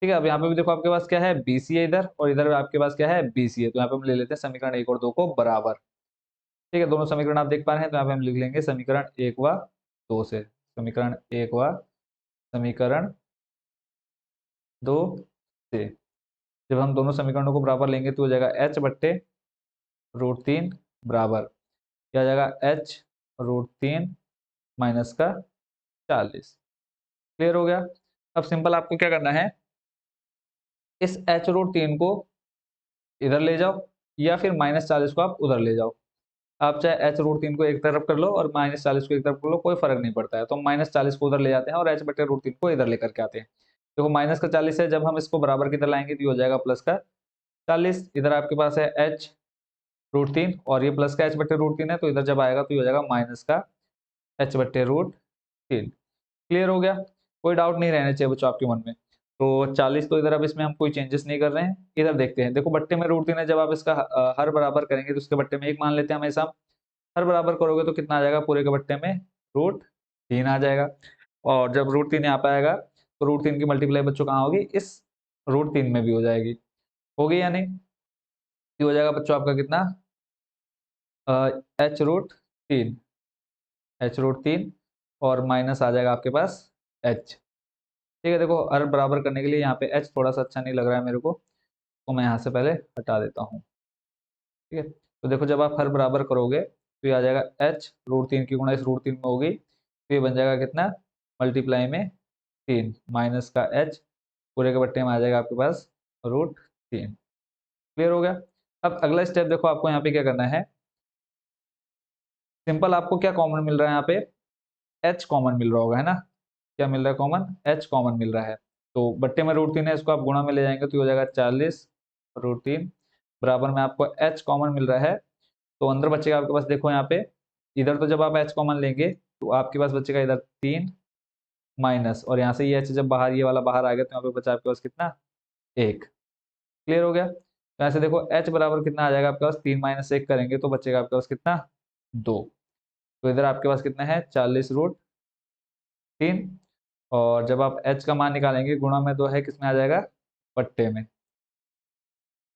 ठीक है, अब यहाँ पे भी देखो आपके पास क्या है, बीसी है इधर, और इधर आपके पास क्या है, बीसी है। तो यहाँ पे हम ले लेते हैं समीकरण 1 और 2 को बराबर। ठीक है, दोनों समीकरण आप देख पा रहे हैं, तो यहाँ पे हम लिख लेंगे समीकरण 1 व 2 से, समीकरण 1 व समीकरण 2 से। जब हम दोनों समीकरणों को बराबर लेंगे तो हो जाएगा h बट्टे √3 बराबर क्या हो जाएगा h√3 माइनस का 40। क्लियर हो गया। अब सिंपल आपको क्या करना है, इस h√3 को इधर ले जाओ या फिर -40 को आप उधर ले जाओ। आप चाहे h√3 को एक तरफ कर लो और -40 को एक तरफ कर लो, कोई फर्क नहीं पड़ता है। तो -40 को उधर ले जाते हैं और h/√3 को इधर लेकर के आते हैं। देखो माइनस का 40 है, जब हम इसको बराबर की तरह लाएंगे तो ये हो जाएगा प्लस का 40। इधर आपके पास है h√3 और ये प्लस का h/√3 है, तो इधर जब आएगा तो ये हो जाएगा माइनस का h/√3। क्लियर हो गया। कोई डाउट नहीं रहना चाहिए बच्चों आपके मन में। तो 40 तो इधर अब इसमें हम कोई चेंजेस नहीं कर रहे हैं। इधर देखते हैं, देखो बट्टे में √3 है, जब आप इसका हर बराबर करेंगे तो उसके बट्टे में 1 मान लेते हैं हमेशा। हर बराबर करोगे तो कितना आ जाएगा, पूरे के बट्टे में √3 आ जाएगा। और जब √3 यहाँ पे आएगा तो √3 की मल्टीप्लाई बच्चों कहाँ होगी, इस √3 में भी हो जाएगी। होगी या नहीं? ये हो जाएगा बच्चों आपका कितना, h√3 और माइनस आ जाएगा आपके पास h। ठीक है, देखो हर बराबर करने के लिए यहाँ पे h थोड़ा सा अच्छा नहीं लग रहा है मेरे को, तो मैं यहाँ से पहले हटा देता हूँ। ठीक है, तो देखो जब आप हर बराबर करोगे तो ये आ जाएगा h√3 की गुणा इस √3 में होगी, तो ये बन जाएगा कितना, मल्टीप्लाई में 3 माइनस का h, पूरे के बट्टे में आ जाएगा आपके पास √3। क्लियर हो गया। अब अगला स्टेप देखो, आपको यहाँ पे क्या करना है, सिंपल आपको क्या कॉमन मिल रहा है, यहाँ पे h कॉमन मिल रहा होगा, है ना? क्या मिल रहा है कॉमन, h कॉमन मिल रहा है। तो बट्टे में √3 है, इसको आप गुणा में ले जाएंगे तो हो जाएगा 40√3 बराबर में आपको h कॉमन मिल रहा है, तो अंदर बचेगा आपके पास, देखो यहाँ पे इधर तो जब आप h कॉमन लेंगे तो आपके पास बचेगा इधर 3 माइनस, और यहाँ से ये h जब बाहर, ये वाला बाहर आ गया तो यहाँ पे बचा आपके पास कितना, 1। क्लियर हो गया। तो ऐसे देखो h बराबर कितना आ जाएगा आपके पास, 3 - 1 करेंगे तो बचेगा आपके पास कितना, 2। तो इधर आपके पास कितना है, 40√3, और जब आप h का मान निकालेंगे गुणा में 2 है, किसमें आ जाएगा, बट्टे में,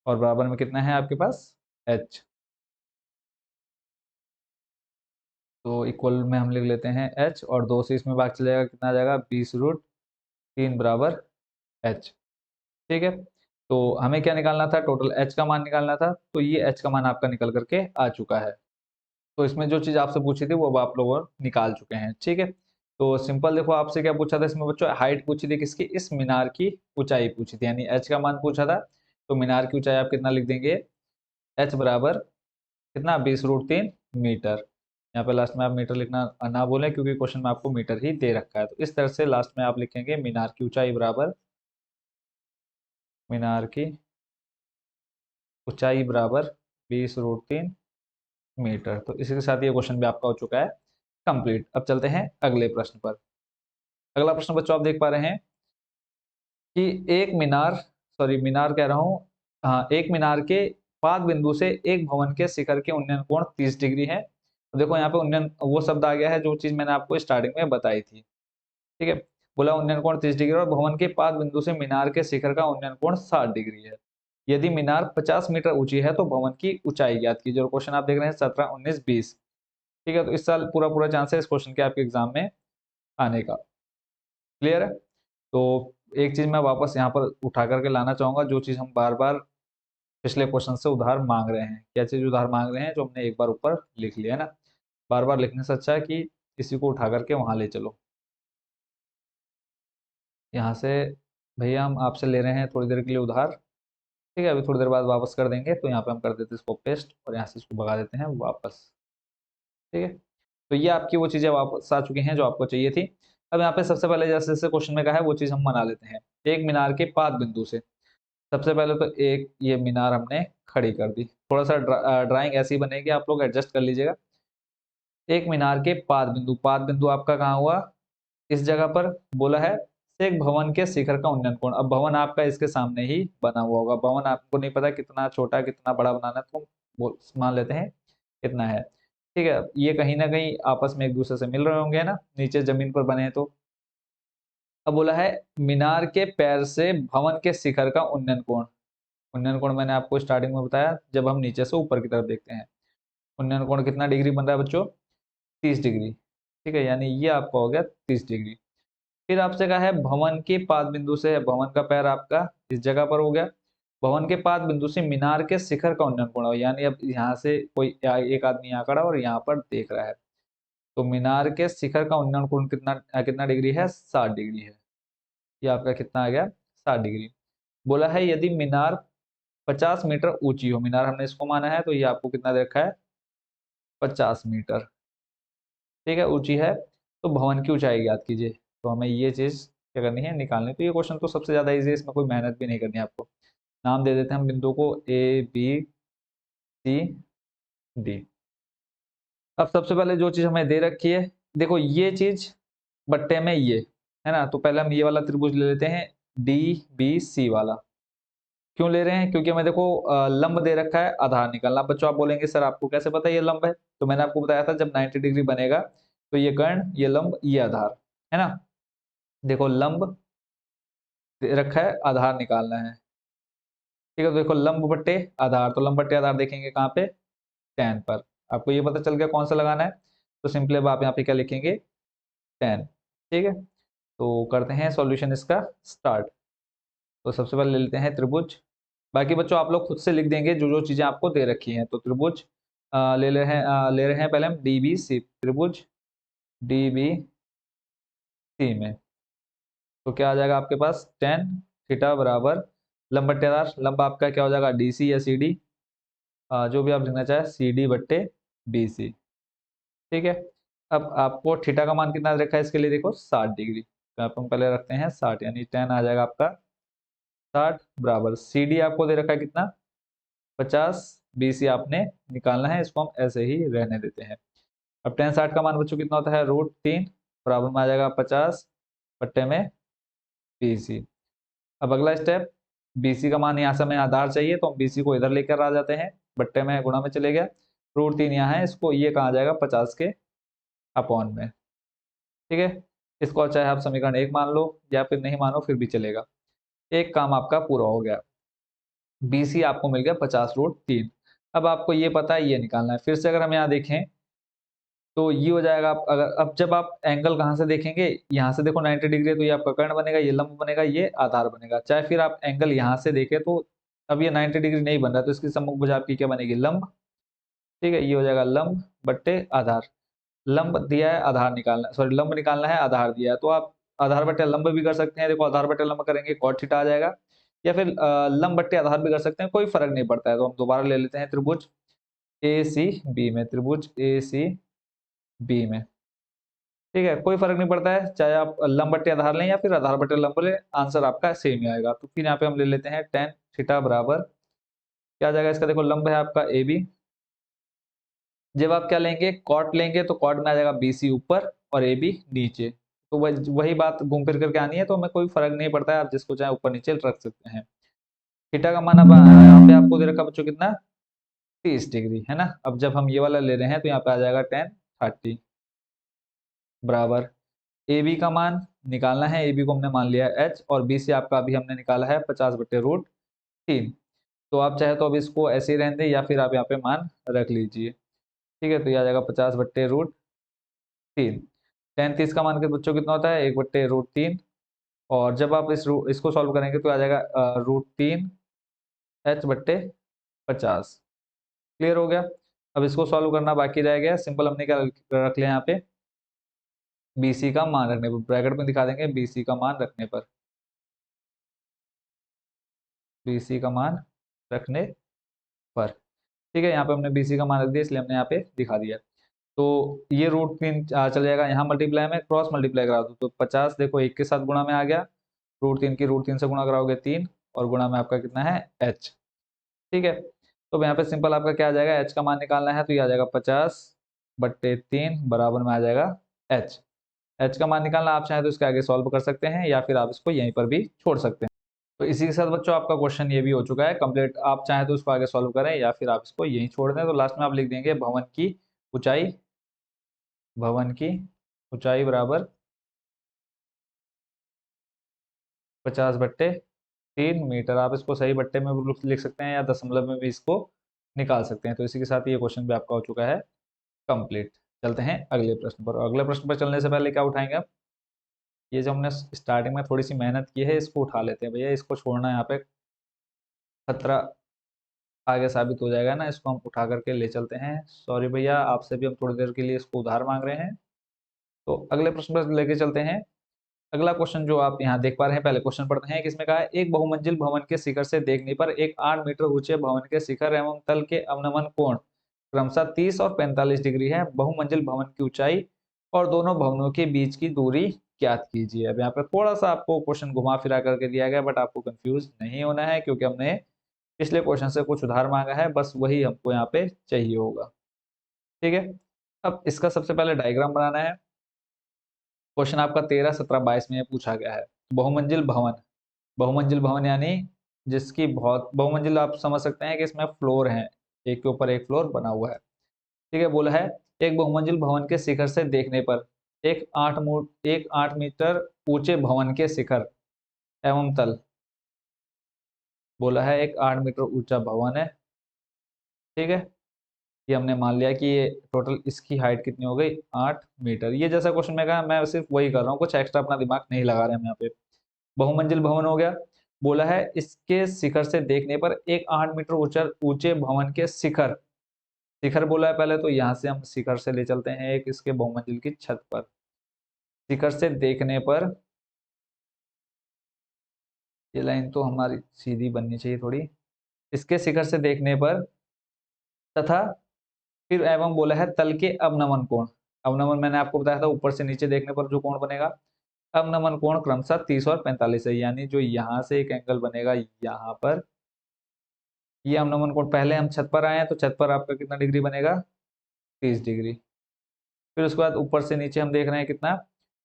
और बराबर में कितना है आपके पास h। तो इक्वल में हम लिख लेते हैं h, और 2 से इसमें भाग चला जाएगा, कितना आ जाएगा, 20√3 बराबर h। ठीक है, तो हमें क्या निकालना था, टोटल h का मान निकालना था, तो ये h का मान आपका निकल करके आ चुका है। तो इसमें जो चीज़ आपसे पूछी थी वो अब आप लोगों निकाल चुके हैं। ठीक है, तो सिंपल देखो आपसे क्या पूछा था इसमें बच्चों, हाइट पूछी थी किसकी, इस मीनार की ऊंचाई पूछी थी, यानी h का मान पूछा था। तो मीनार की ऊंचाई आप कितना लिख देंगे, h बराबर कितना, 20√3 मीटर। यहाँ पे लास्ट में आप मीटर लिखना ना बोलें, क्योंकि क्वेश्चन में आपको मीटर ही दे रखा है। तो इस तरह से लास्ट में आप लिखेंगे मीनार की ऊंचाई बराबर, मीनार की ऊंचाई बराबर 20√3 मीटर। तो इसी के साथ ये क्वेश्चन भी आपका हो चुका है कंप्लीट। अब चलते हैं अगले प्रश्न पर। अगला प्रश्न बच्चों आप देख पा रहे हैं कि एक मीनार, सॉरी मीनार कह रहा हूँ, हाँ, एक मीनार के पाद बिंदु से एक भवन के शिखर के उन्नयन कोण 30 डिग्री है। तो देखो यहाँ पे उन्नयन वो शब्द आ गया है जो चीज मैंने आपको स्टार्टिंग में बताई थी। ठीक है, बोला उन्नयन कोण 30 डिग्री और भवन के पाद बिंदु से मीनार के शिखर का उन्नयन कोण 60 डिग्री है। यदि मीनार 50 मीटर ऊंची है तो भवन की ऊंचाई ज्ञात कीजिए। और क्वेश्चन आप देख रहे हैं 17, 19, 20। ठीक है, तो इस साल पूरा पूरा चांस है इस क्वेश्चन के आपके एग्जाम में आने का। क्लियर है। तो एक चीज मैं वापस यहाँ पर उठा करके लाना चाहूंगा, जो चीज हम बार बार पिछले क्वेश्चन से उधार मांग रहे हैं। क्या चीज उधार मांग रहे हैं, जो हमने एक बार ऊपर लिख लिया है ना। बार बार लिखने से अच्छा है कि इसी को उठा करके वहां ले चलो। यहाँ से भैया हम आपसे ले रहे हैं थोड़ी देर के लिए उधार। ठीक है, अभी थोड़ी देर बाद वापस कर देंगे। तो यहाँ पे हम कर देते हैं इसको पेस्ट, और यहाँ से इसको भगा देते हैं वापस। ठीक है, तो ये आपकी वो चीजें वापस आ चुकी हैं जो आपको चाहिए थी। अब यहाँ पे सबसे पहले जैसे जैसे क्वेश्चन में कहा है वो चीज हम बना लेते हैं। एक मीनार के पाद बिंदु से, सबसे पहले तो एक ये मीनार हमने खड़ी कर दी। थोड़ा सा ड्राइंग ऐसी बनेगी, आप लोग एडजस्ट कर लीजिएगा। एक मीनार के पाद बिंदु आपका कहाँ हुआ, इस जगह पर बोला है। एक भवन के शिखर का उन्नयन कोण, अब भवन आपका इसके सामने ही बना हुआ होगा। भवन आपको नहीं पता कितना छोटा कितना बड़ा बनाना है, तो मान लेते हैं इतना है। ठीक है, ये कहीं ना कहीं आपस में एक दूसरे से मिल रहे होंगे, है ना, नीचे जमीन पर बने हैं तो। अब बोला है मीनार के पैर से भवन के शिखर का उन्नयन कोण। उन्नयन कोण मैंने आपको स्टार्टिंग में बताया, जब हम नीचे से ऊपर की तरफ देखते हैं। उन्नयन कोण कितना डिग्री बन रहा है बच्चों, 30 डिग्री। ठीक है, यानी ये आपका हो गया 30 डिग्री। फिर आपसे कहा है भवन के पाद बिंदु से, भवन का पैर आपका इस जगह पर हो गया, भवन के पाद बिंदु से मीनार के शिखर का उन्नयन कोण हो, यानी अब यहाँ से कोई एक आदमी यहाँ खड़ा और यहाँ पर देख रहा है, तो मीनार के शिखर का उन्नयन कोण कितना कितना डिग्री है, 60 डिग्री है। ये आपका कितना आ गया, 60 डिग्री। बोला है यदि मीनार 50 मीटर ऊंची हो, मीनार हमने इसको माना है, तो ये आपको कितना दे रखा है, 50 मीटर, ठीक है, ऊंची है। तो भवन की ऊंचाई ज्ञात कीजिए। तो हमें ये चीज क्या करनी है, निकालनी। तो ये क्वेश्चन तो सबसे ज्यादा इजी है, इसमें कोई मेहनत भी नहीं करनी है आपको। नाम दे देते हैं हम बिंदु को ए बी सी डी। अब सबसे पहले जो चीज हमें दे रखी है, देखो ये चीज बट्टे में ये है ना, तो पहले हम ये वाला त्रिभुज ले लेते हैं, डी बी सी वाला। क्यों ले रहे हैं, क्योंकि हमें देखो लंब दे रखा है, आधार निकालना। बच्चों आप बोलेंगे सर आपको कैसे पता ये लंब है, तो मैंने आपको बताया था जब 90 डिग्री बनेगा तो ये कर्ण, ये लंब, ये आधार, है ना। देखो लंब दे रखा है, आधार निकालना है, ठीक है। तो देखो लंब बट्टे आधार, तो लंब बट्टे आधार देखेंगे कहाँ पे, tan पर। आपको ये पता चल गया कौन सा लगाना है, तो सिंपली अब आप यहाँ पे क्या लिखेंगे, tan, ठीक है। तो करते हैं सॉल्यूशन इसका स्टार्ट। तो सबसे पहले ले लेते हैं त्रिभुज। बाकी बच्चों आप लोग खुद से लिख देंगे जो जो चीजें आपको दे रखी हैं। तो त्रिभुज ले रहे हैं पहले हम DBC, त्रिभुज DBC में। तो क्या आ जाएगा आपके पास, tan थीटा बराबर लंब बट्टे आधार, लंब आपका क्या हो जाएगा, DC या CD, जो भी आप लिखना चाहे, CD बट्टे BC, ठीक है। अब आपको थीटा का मान कितना रखा है इसके लिए, देखो 60 डिग्री, तो आप हम पहले रखते हैं 60, यानी tan आ जाएगा आपका 60 बराबर CD आपको दे रखा है कितना, 50, BC आपने निकालना है, इसको हम ऐसे ही रहने देते हैं। अब tan 60 का मान बच्चों कितना होता है, √3 बराबर में आ जाएगा 50 बट्टे में BC। अब अगला स्टेप, BC का मान यहाँ से हमें आधार चाहिए, तो हम BC को इधर लेकर आ जाते हैं, बट्टे में गुणा में चले गया, √3 यहाँ है, इसको ये कहा जाएगा 50 के अपॉन में, ठीक है। इसको चाहे आप समीकरण 1 मान लो या फिर नहीं मानो फिर भी चलेगा। एक काम आपका पूरा हो गया, BC आपको मिल गया 50√3। अब आपको ये पता है ये निकालना है। फिर से अगर हम यहाँ देखें तो ये हो जाएगा, आप अगर अब जब आप एंगल कहाँ से देखेंगे, यहाँ से देखो 90 डिग्री है, तो ये आपका कर्ण बनेगा, ये लंब बनेगा, ये आधार बनेगा। चाहे फिर आप एंगल यहाँ से देखें तो अब ये 90 डिग्री नहीं बन रहा, तो इसकी सम्मुख भुजा आपकी क्या बनेगी, लंब, ठीक है। ये हो जाएगा लंब बट्टे आधार, लंब दिया है, आधार निकालना, सॉरी लंब निकालना है, आधार दिया है, तो आप आधार बट्टे लंब भी कर सकते हैं। देखो आधार बट्टे लंब करेंगे cot थीटा आ जाएगा, या फिर लंब बट्टे आधार भी कर सकते हैं, कोई फर्क नहीं पड़ता है। तो हम दोबारा ले लेते हैं त्रिभुज ACB में, त्रिभुज ACB में, ठीक है। कोई फर्क नहीं पड़ता है, चाहे आप लंब बट्टे आधार लें या फिर आधार बट्टे लंब लें, आंसर आपका सेम ही आएगा। तो फिर यहाँ पे हम ले लेते हैं tan थीटा बराबर क्या आ जाएगा इसका, देखो लंब है आपका AB, जब आप क्या लेंगे, कॉट लेंगे, तो कॉट में आ जाएगा BC ऊपर और AB नीचे। तो वही बात घूम फिर करके आनी है, तो हमें कोई फर्क नहीं पड़ता है, आप जिसको चाहे ऊपर नीचे रख सकते हैं। थीटा का मान अब यहाँ पे आपको दे रखा बच्चों कितना, 30 डिग्री, है ना। अब जब हम ये वाला ले रहे हैं तो यहाँ पे आ जाएगा tan 30 बराबर AB का मान निकालना है, AB को हमने मान लिया है H, और BC आपका अभी हमने निकाला है 50/√3। तो आप चाहे तो अब इसको ऐसे ही रहने दें या फिर आप यहाँ पे मान रख लीजिए, ठीक है। तो ये आ जाएगा 50/√3। tan 30 का मान के बच्चों कितना होता है, 1/√3, और जब आप इसको सॉल्व करेंगे तो आ जाएगा √3 H/50। क्लियर हो गया। अब इसको सॉल्व करना बाकी रह गया, सिंपल हमने क्या रख लिया यहाँ पे, BC का मान रखने पर, ब्रैकेट में दिखा देंगे BC का मान रखने पर, BC का मान रखने पर, ठीक है। यहाँ पे हमने BC का मान रख दिया, इसलिए हमने यहाँ पे दिखा दिया। तो ये √3 चल जाएगा, यहाँ मल्टीप्लाई में क्रॉस मल्टीप्लाई करा दो, तो 50 देखो 1 के साथ गुणा में आ गया, √3 की √3 से गुणा कराओगे 3, और गुणा में आपका कितना है H, ठीक है। तो यहाँ पे सिंपल आपका क्या आ जाएगा, H का मान निकालना है, तो ये आ जाएगा 50/3 बराबर में आ जाएगा H का मान निकालना, आप चाहे तो इसके आगे सॉल्व कर सकते हैं या फिर आप इसको यहीं पर भी छोड़ सकते हैं। तो इसी के साथ बच्चों आपका क्वेश्चन ये भी हो चुका है कंप्लीट। आप चाहे तो इसको आगे सॉल्व करें या फिर आप इसको यहीं छोड़ दें। तो लास्ट में आप लिख देंगे ऊंचाई भवन की ऊंचाई बराबर 50/3 मीटर। आप इसको सही बट्टे में भी लिख सकते हैं या दशमलव में भी इसको निकाल सकते हैं। तो इसी के साथ ये क्वेश्चन भी आपका हो चुका है कंप्लीट। चलते हैं अगले प्रश्न पर। अगले प्रश्न पर चलने से पहले क्या उठाएंगे आप, ये जो हमने स्टार्टिंग में थोड़ी सी मेहनत की है इसको उठा लेते हैं भैया, इसको छोड़ना है यहाँ पे खतरा आगे साबित हो जाएगा ना, इसको हम उठा करके ले चलते हैं। सॉरी भैया, आपसे भी हम थोड़ी देर के लिए इसको उधार मांग रहे हैं। तो अगले प्रश्न पर लेके चलते हैं। अगला क्वेश्चन जो आप यहाँ देख पा रहे हैं, पहले क्वेश्चन पढ़ते हैं। किसमें कहा है, एक बहुमंजिल भवन के शिखर से देखने पर एक 8 मीटर ऊंचे भवन के शिखर एवं तल के अवनमन कोण क्रमशः 30 और 45 डिग्री है। बहुमंजिल भवन की ऊंचाई और दोनों भवनों के बीच की दूरी ज्ञात कीजिए। अब यहाँ पे थोड़ा सा आपको क्वेश्चन घुमा फिरा करके दिया गया, बट आपको कंफ्यूज नहीं होना है, क्योंकि हमने पिछले क्वेश्चन से कुछ उधार मांगा है, बस वही हमको यहाँ पे चाहिए होगा। ठीक है, अब इसका सबसे पहले डायग्राम बनाना है। क्वेश्चन आपका 13, 17, 22 में पूछा गया है। बहुमंजिल भवन, बहुमंजिल भवन यानी जिसकी बहुत बहुमंजिल, आप समझ सकते हैं कि इसमें फ्लोर हैं, एक के ऊपर एक फ्लोर बना हुआ है। ठीक है, बोला है एक बहुमंजिल भवन के शिखर से देखने पर एक 8 मीटर ऊंचे भवन के शिखर एवं तल, बोला है एक 8 मीटर ऊंचा भवन है। ठीक है, ये हमने मान लिया कि ये टोटल इसकी हाइट कितनी हो गई, 8 मीटर। ये जैसा क्वेश्चन में कहा, मैं सिर्फ वही कर रहा हूँ, कुछ एक्स्ट्रा अपना दिमाग नहीं लगा रहे हम यहाँ पे। बहुमंजिल भवन हो गया, बोला है इसके शिखर से देखने पर एक 8 मीटर ऊंचे भवन के शिखर, शिखर बोला है पहले, तो यहाँ से हम शिखर से ले चलते हैं एक इसके बहुमंजिल की छत पर। शिखर से देखने पर, ये लाइन तो हमारी सीधी बननी चाहिए थोड़ी, इसके शिखर से देखने पर तथा फिर एवं बोला है तल के अवनमन कोण। अवनमन मैंने आपको बताया था ऊपर से नीचे देखने पर जो कोण बनेगा। अवनमन कोण क्रमशः 30 और 45 है, यानी जो यहाँ से एक एंगल बनेगा यहाँ पर, ये अवनमन कोण, पहले हम छत पर आए हैं तो छत पर आपका कितना डिग्री बनेगा, 30 डिग्री। फिर उसके बाद ऊपर से नीचे हम देख रहे हैं कितना,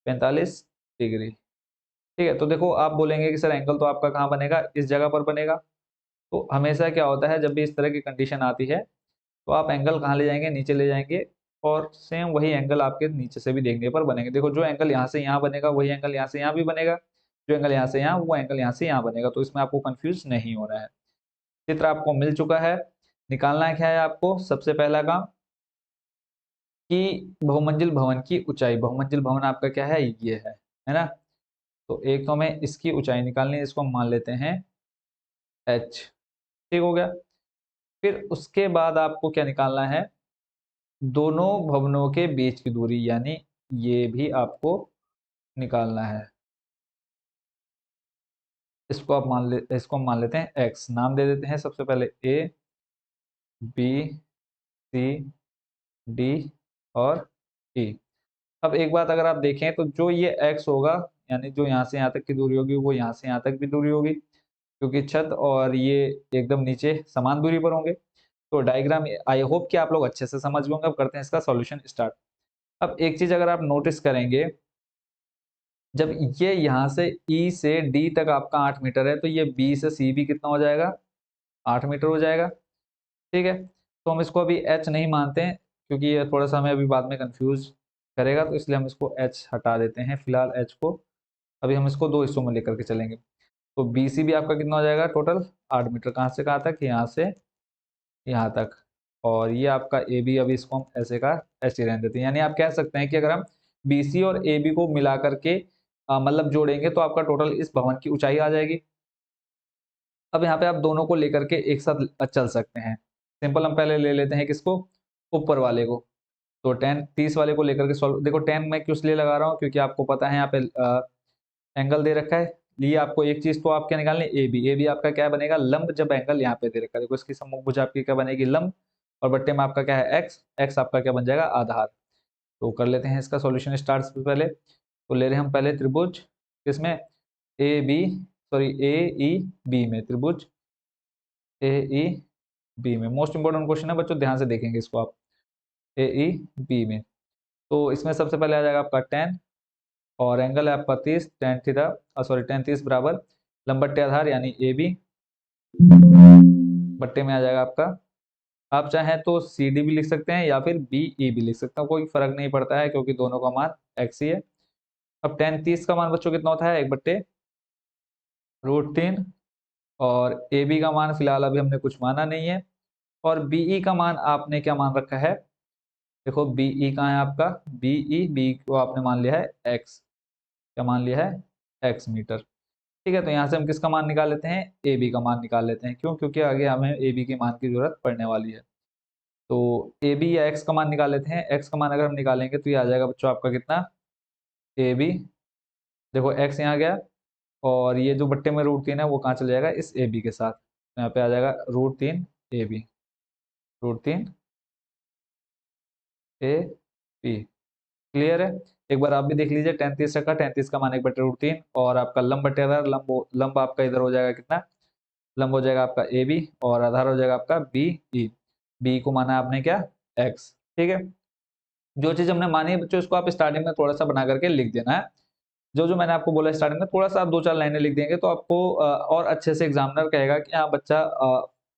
45 डिग्री। ठीक है, तो देखो आप बोलेंगे कि सर एंगल तो आपका कहाँ बनेगा, इस जगह पर बनेगा। तो हमेशा क्या होता है, जब भी इस तरह की कंडीशन आती है तो आप एंगल कहाँ ले जाएंगे, नीचे ले जाएंगे, और सेम वही एंगल आपके नीचे से भी देखने पर बनेंगे। देखो जो एंगल यहाँ से यहाँ बनेगा वही एंगल यहाँ से यहाँ भी बनेगा, जो एंगल यहाँ से यहाँ वो एंगल यहाँ से यहाँ बनेगा। तो इसमें आपको कंफ्यूज नहीं होना है। चित्र आपको मिल चुका है। निकालना क्या है आपको, सबसे पहला काम कि बहुमंजिल भवन की ऊंचाई, बहुमंजिल भवन आपका क्या है, ये है ना। तो एक तो हमें इसकी ऊंचाई निकालनी है, इसको हम मान लेते हैं h। ठीक हो गया। फिर उसके बाद आपको क्या निकालना है, दोनों भवनों के बीच की दूरी, यानी ये भी आपको निकालना है। इसको हम मान लेते हैं x, नाम दे देते हैं सबसे पहले a, b, c, d और e। अब एक बात अगर आप देखें तो जो ये x होगा, यानी जो यहाँ से यहाँ तक की दूरी होगी वो यहाँ से यहाँ तक भी दूरी होगी, क्योंकि छत और ये एकदम नीचे समान दूरी पर होंगे। तो डायग्राम आई होप कि आप लोग अच्छे से समझ गए होंगे। अब करते हैं इसका सॉल्यूशन स्टार्ट। अब एक चीज अगर आप नोटिस करेंगे, जब ये यहाँ से E से D तक आपका 8 मीटर है, तो ये B से C भी कितना हो जाएगा, 8 मीटर हो जाएगा। ठीक है, तो हम इसको अभी H नहीं मानते हैं, क्योंकि ये थोड़ा सा हमें अभी बाद में कंफ्यूज करेगा, तो इसलिए हम इसको H हटा देते हैं फिलहाल H को। अभी हम इसको दो हिस्सों में लेकर के चलेंगे। तो BC भी आपका कितना हो जाएगा टोटल, 8 मीटर, कहाँ से कहाँ तक, यहाँ से यहाँ तक। और ये आपका ए बी, अभी इसको हम ऐसे का ऐसे रहने देते हैं। यानी आप कह सकते हैं कि अगर हम बी सी और ए बी को मिला करके मतलब जोड़ेंगे तो आपका टोटल इस भवन की ऊंचाई आ जाएगी। अब यहाँ पे आप दोनों को लेकर के एक साथ चल सकते हैं। सिंपल, हम पहले ले लेते हैं किसको, ऊपर वाले को। तो 10 30 वाले को लेकर के सॉल्व, देखो 10 मैं किस लिए लगा रहा हूँ, क्योंकि आपको पता है यहाँ पे एंगल दे रखा है। लिए आपको एक चीज तो आप क्या निकालनी, ए बी आपका क्या बनेगा, लंब। जब एंगल यहाँ पे दे रखा है, देखो इसकी समभुज आपकी क्या बनेगी, लंब। और बट्टे में आपका क्या है, एक्स, एक्स आपका क्या बन जाएगा, आधार। तो कर लेते हैं इसका सॉल्यूशन स्टार्ट। से पहले तो ले रहे हैं हम पहले त्रिभुज, किसमें, A B, sorry A E B में, त्रिभुज ए ई बी में। मोस्ट इंपोर्टेंट क्वेश्चन है बच्चों, ध्यान से देखेंगे इसको आप। ए ई बी में, तो इसमें सबसे पहले आ जाएगा आपका 10, और एंगल है आपका 30, टेन थीटा, सॉरी 10 30 बराबर लंब बट्टे आधार, यानी ए बी बट्टे में आ जाएगा आपका, आप चाहें तो सी डी भी लिख सकते हैं या फिर बी ई भी लिख सकते हैं, कोई फर्क नहीं पड़ता है, क्योंकि दोनों का मान एक्स ही है। अब 10 30 का मान बच्चों कितना होता है, 1/√3। और ए बी का मान फिलहाल अभी हमने कुछ माना नहीं है। और बीई का मान आपने क्या मान रखा है, देखो बीई कहाँ है आपका, बीई बी को आपने मान लिया है एक्स, क्या मान लिया है, एक्स मीटर। ठीक है, तो यहाँ से हम किसका मान निकाल लेते हैं, ए बी का मान निकाल लेते हैं। क्यों? क्योंकि आगे हमें ए बी के मान की जरूरत पड़ने वाली है। तो ए बी या एक्स का मान निकाल लेते हैं। एक्स का मान अगर हम निकालेंगे तो ये आ जाएगा बच्चों आपका कितना, ए बी, देखो एक्स यहाँ गया और ये जो बट्टे में √3 है वो कहाँ चले जाएगा, इस ए बी के साथ। तो यहाँ पे आ जाएगा √3 A B, √3 A B. Clear है? एक बार आप भी देख लीजिए, 33 का 33 का मान 1/√3 और आपका लंब बटेदार लंब आपका इधर हो जाएगा कितना, लंब हो जाएगा आपका ए बी और आधार हो जाएगा आपका बी ई। बी को माना आपने क्या, एक्स। ठीक है, जो चीज हमने मानी है बच्चों, इसको आप स्टार्टिंग में थोड़ा सा बना करके लिख देना है। जो जो मैंने आपको बोला स्टार्टिंग में, थोड़ा सा आप 2-4 लाइनें लिख देंगे तो आपको और अच्छे से एग्जामिनर कहेगा कि हाँ बच्चा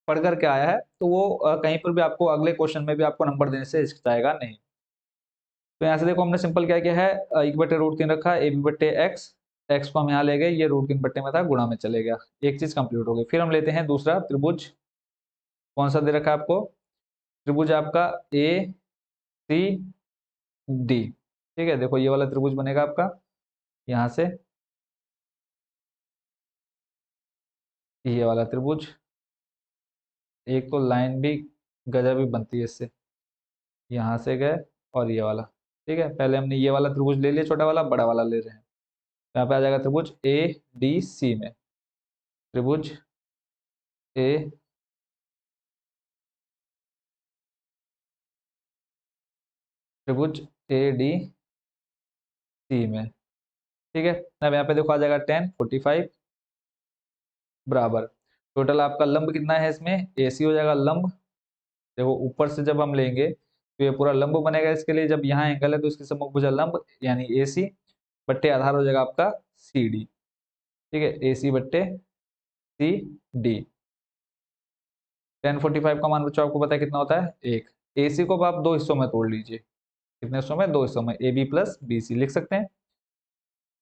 पढ़ करके आया है, तो वो कहीं पर भी आपको अगले क्वेश्चन में भी आपको नंबर देने से हिचकिचाएगा नहीं। तो यहाँ से देखो हमने सिंपल क्या किया है, 1/√3 रखा है, ए बी बट्टे एक्स, एक्स को हम यहाँ ले गए, ये √3 बट्टे में था, गुणा में चले गया। एक चीज कंप्लीट हो गई। फिर हम लेते हैं दूसरा त्रिभुज। कौन सा दे रखा है आपको, त्रिभुज आपका ए सी डी। ठीक है, देखो ये वाला त्रिभुज बनेगा आपका यहाँ से, ये वाला त्रिभुज। एक तो लाइन भी गजब भी बनती है इससे, यहाँ से गए और ये वाला। ठीक है, पहले हमने ये वाला त्रिभुज ले लिया, छोटा वाला, बड़ा वाला ले रहे हैं। यहाँ पे आ जाएगा त्रिभुज ए डी सी में, त्रिभुज ए त्रिभुज ए डी सी में। ठीक है, अब यहाँ पे देखो आ जाएगा 10, 45 बराबर, टोटल आपका लंब कितना है इसमें, ए सी हो जाएगा लंब। देखो ऊपर से जब हम लेंगे तो ये पूरा लंब बनेगा, इसके लिए जब यहाँ एंगल है तो इसके सम्मुख भुजा लंब यानी ए सी बट्टे आधार हो जाएगा आपका सी डी। ठीक है, ए सी बट्टे सी डी। 10, 45 का मान बच्चों आपको पता है कितना होता है, एक। ए सी को आप दो हिस्सों में तोड़ लीजिए, कितने हिस्सों में, दो हिस्सों में, A B plus B C लिख सकते हैं।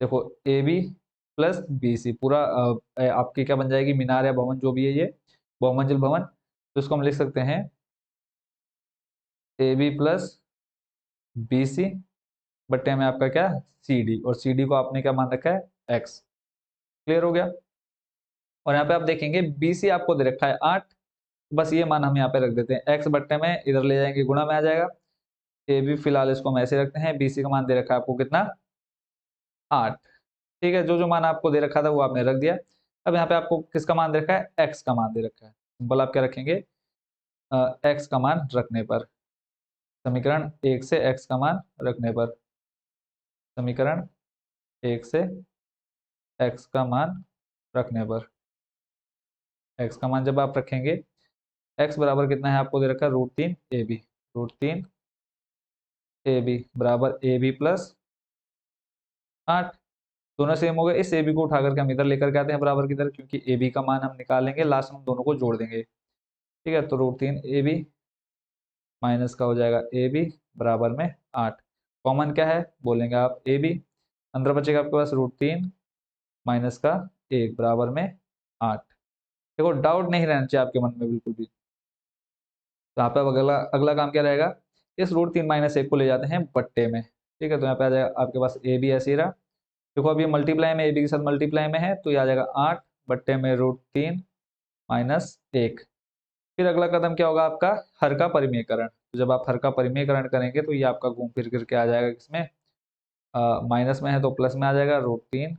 देखो A B plus B C पूरा आपकी क्या बन जाएगी, मीनार या भवन जो भी है ये, बहुमंजिल भवन। तो इसको हम लिख सकते हैं A B plus B C बट्टे में आपका क्या, सी डी, और सी डी को आपने क्या मान रखा है, एक्स। क्लियर हो गया? और यहाँ पे आप देखेंगे बी सी आपको दे रखा है 8, बस ये मान हम यहाँ पे रख देते हैं, एक्स बट्टे में इधर ले जाएंगे गुणा में आ जाएगा। ए बी फिलहाल इसको हम ऐसे रखते हैं, बी सी का मान दे रखा है आपको कितना, 8। ठीक है, जो जो मान आपको दे रखा था वो आपने रख दिया। अब यहाँ पे आपको किसका मान दे रखा है, एक्स का मान दे रखा है। सिंपल आप क्या रखेंगे, एक्स का मान रखने पर, समीकरण 1 से एक्स का मान रखने पर, समीकरण 1 से एक्स का मान रखने पर, एक्स का मान जब आप रखेंगे, एक्स बराबर कितना है आपको दे रखा है, √3 ए बी, √3 ए बी बराबर ए बी प्लस 8। दोनों सेम हो गए, इस ए बी को उठा करके हम इधर लेकर के आते हैं बराबर की तरह, क्योंकि ए बी का मान हम निकालेंगे, लास्ट में हम दोनों को जोड़ देंगे। ठीक है, तो √3 ए बी माइनस का हो जाएगा ए बी बराबर में 8। कॉमन क्या है बोलेंगे आप, ए बी, अंदर बचेगा आपके पास √3 माइनस का 1 बराबर में 8। देखो डाउट नहीं रहना चाहिए आपके मन में बिल्कुल भी। तो यहाँ पे अब अगला अगला काम क्या रहेगा, इस √3 - 1 को ले जाते हैं बट्टे में। ठीक है, तो यहाँ पे आ जाएगा आपके पास ए बी ऐसे ही रहा। देखो अब ये मल्टीप्लाई में, ए बी के साथ मल्टीप्लाई में है, तो ये आ जाएगा 8 बट्टे में √3 - 1। फिर अगला कदम क्या होगा आपका, हर का परिमेयकरण। तो जब आप हर का परिमेयकरण करेंगे तो ये आपका घूम फिर करके आ जाएगा किसमें, माइनस में है तो प्लस में आ जाएगा, √3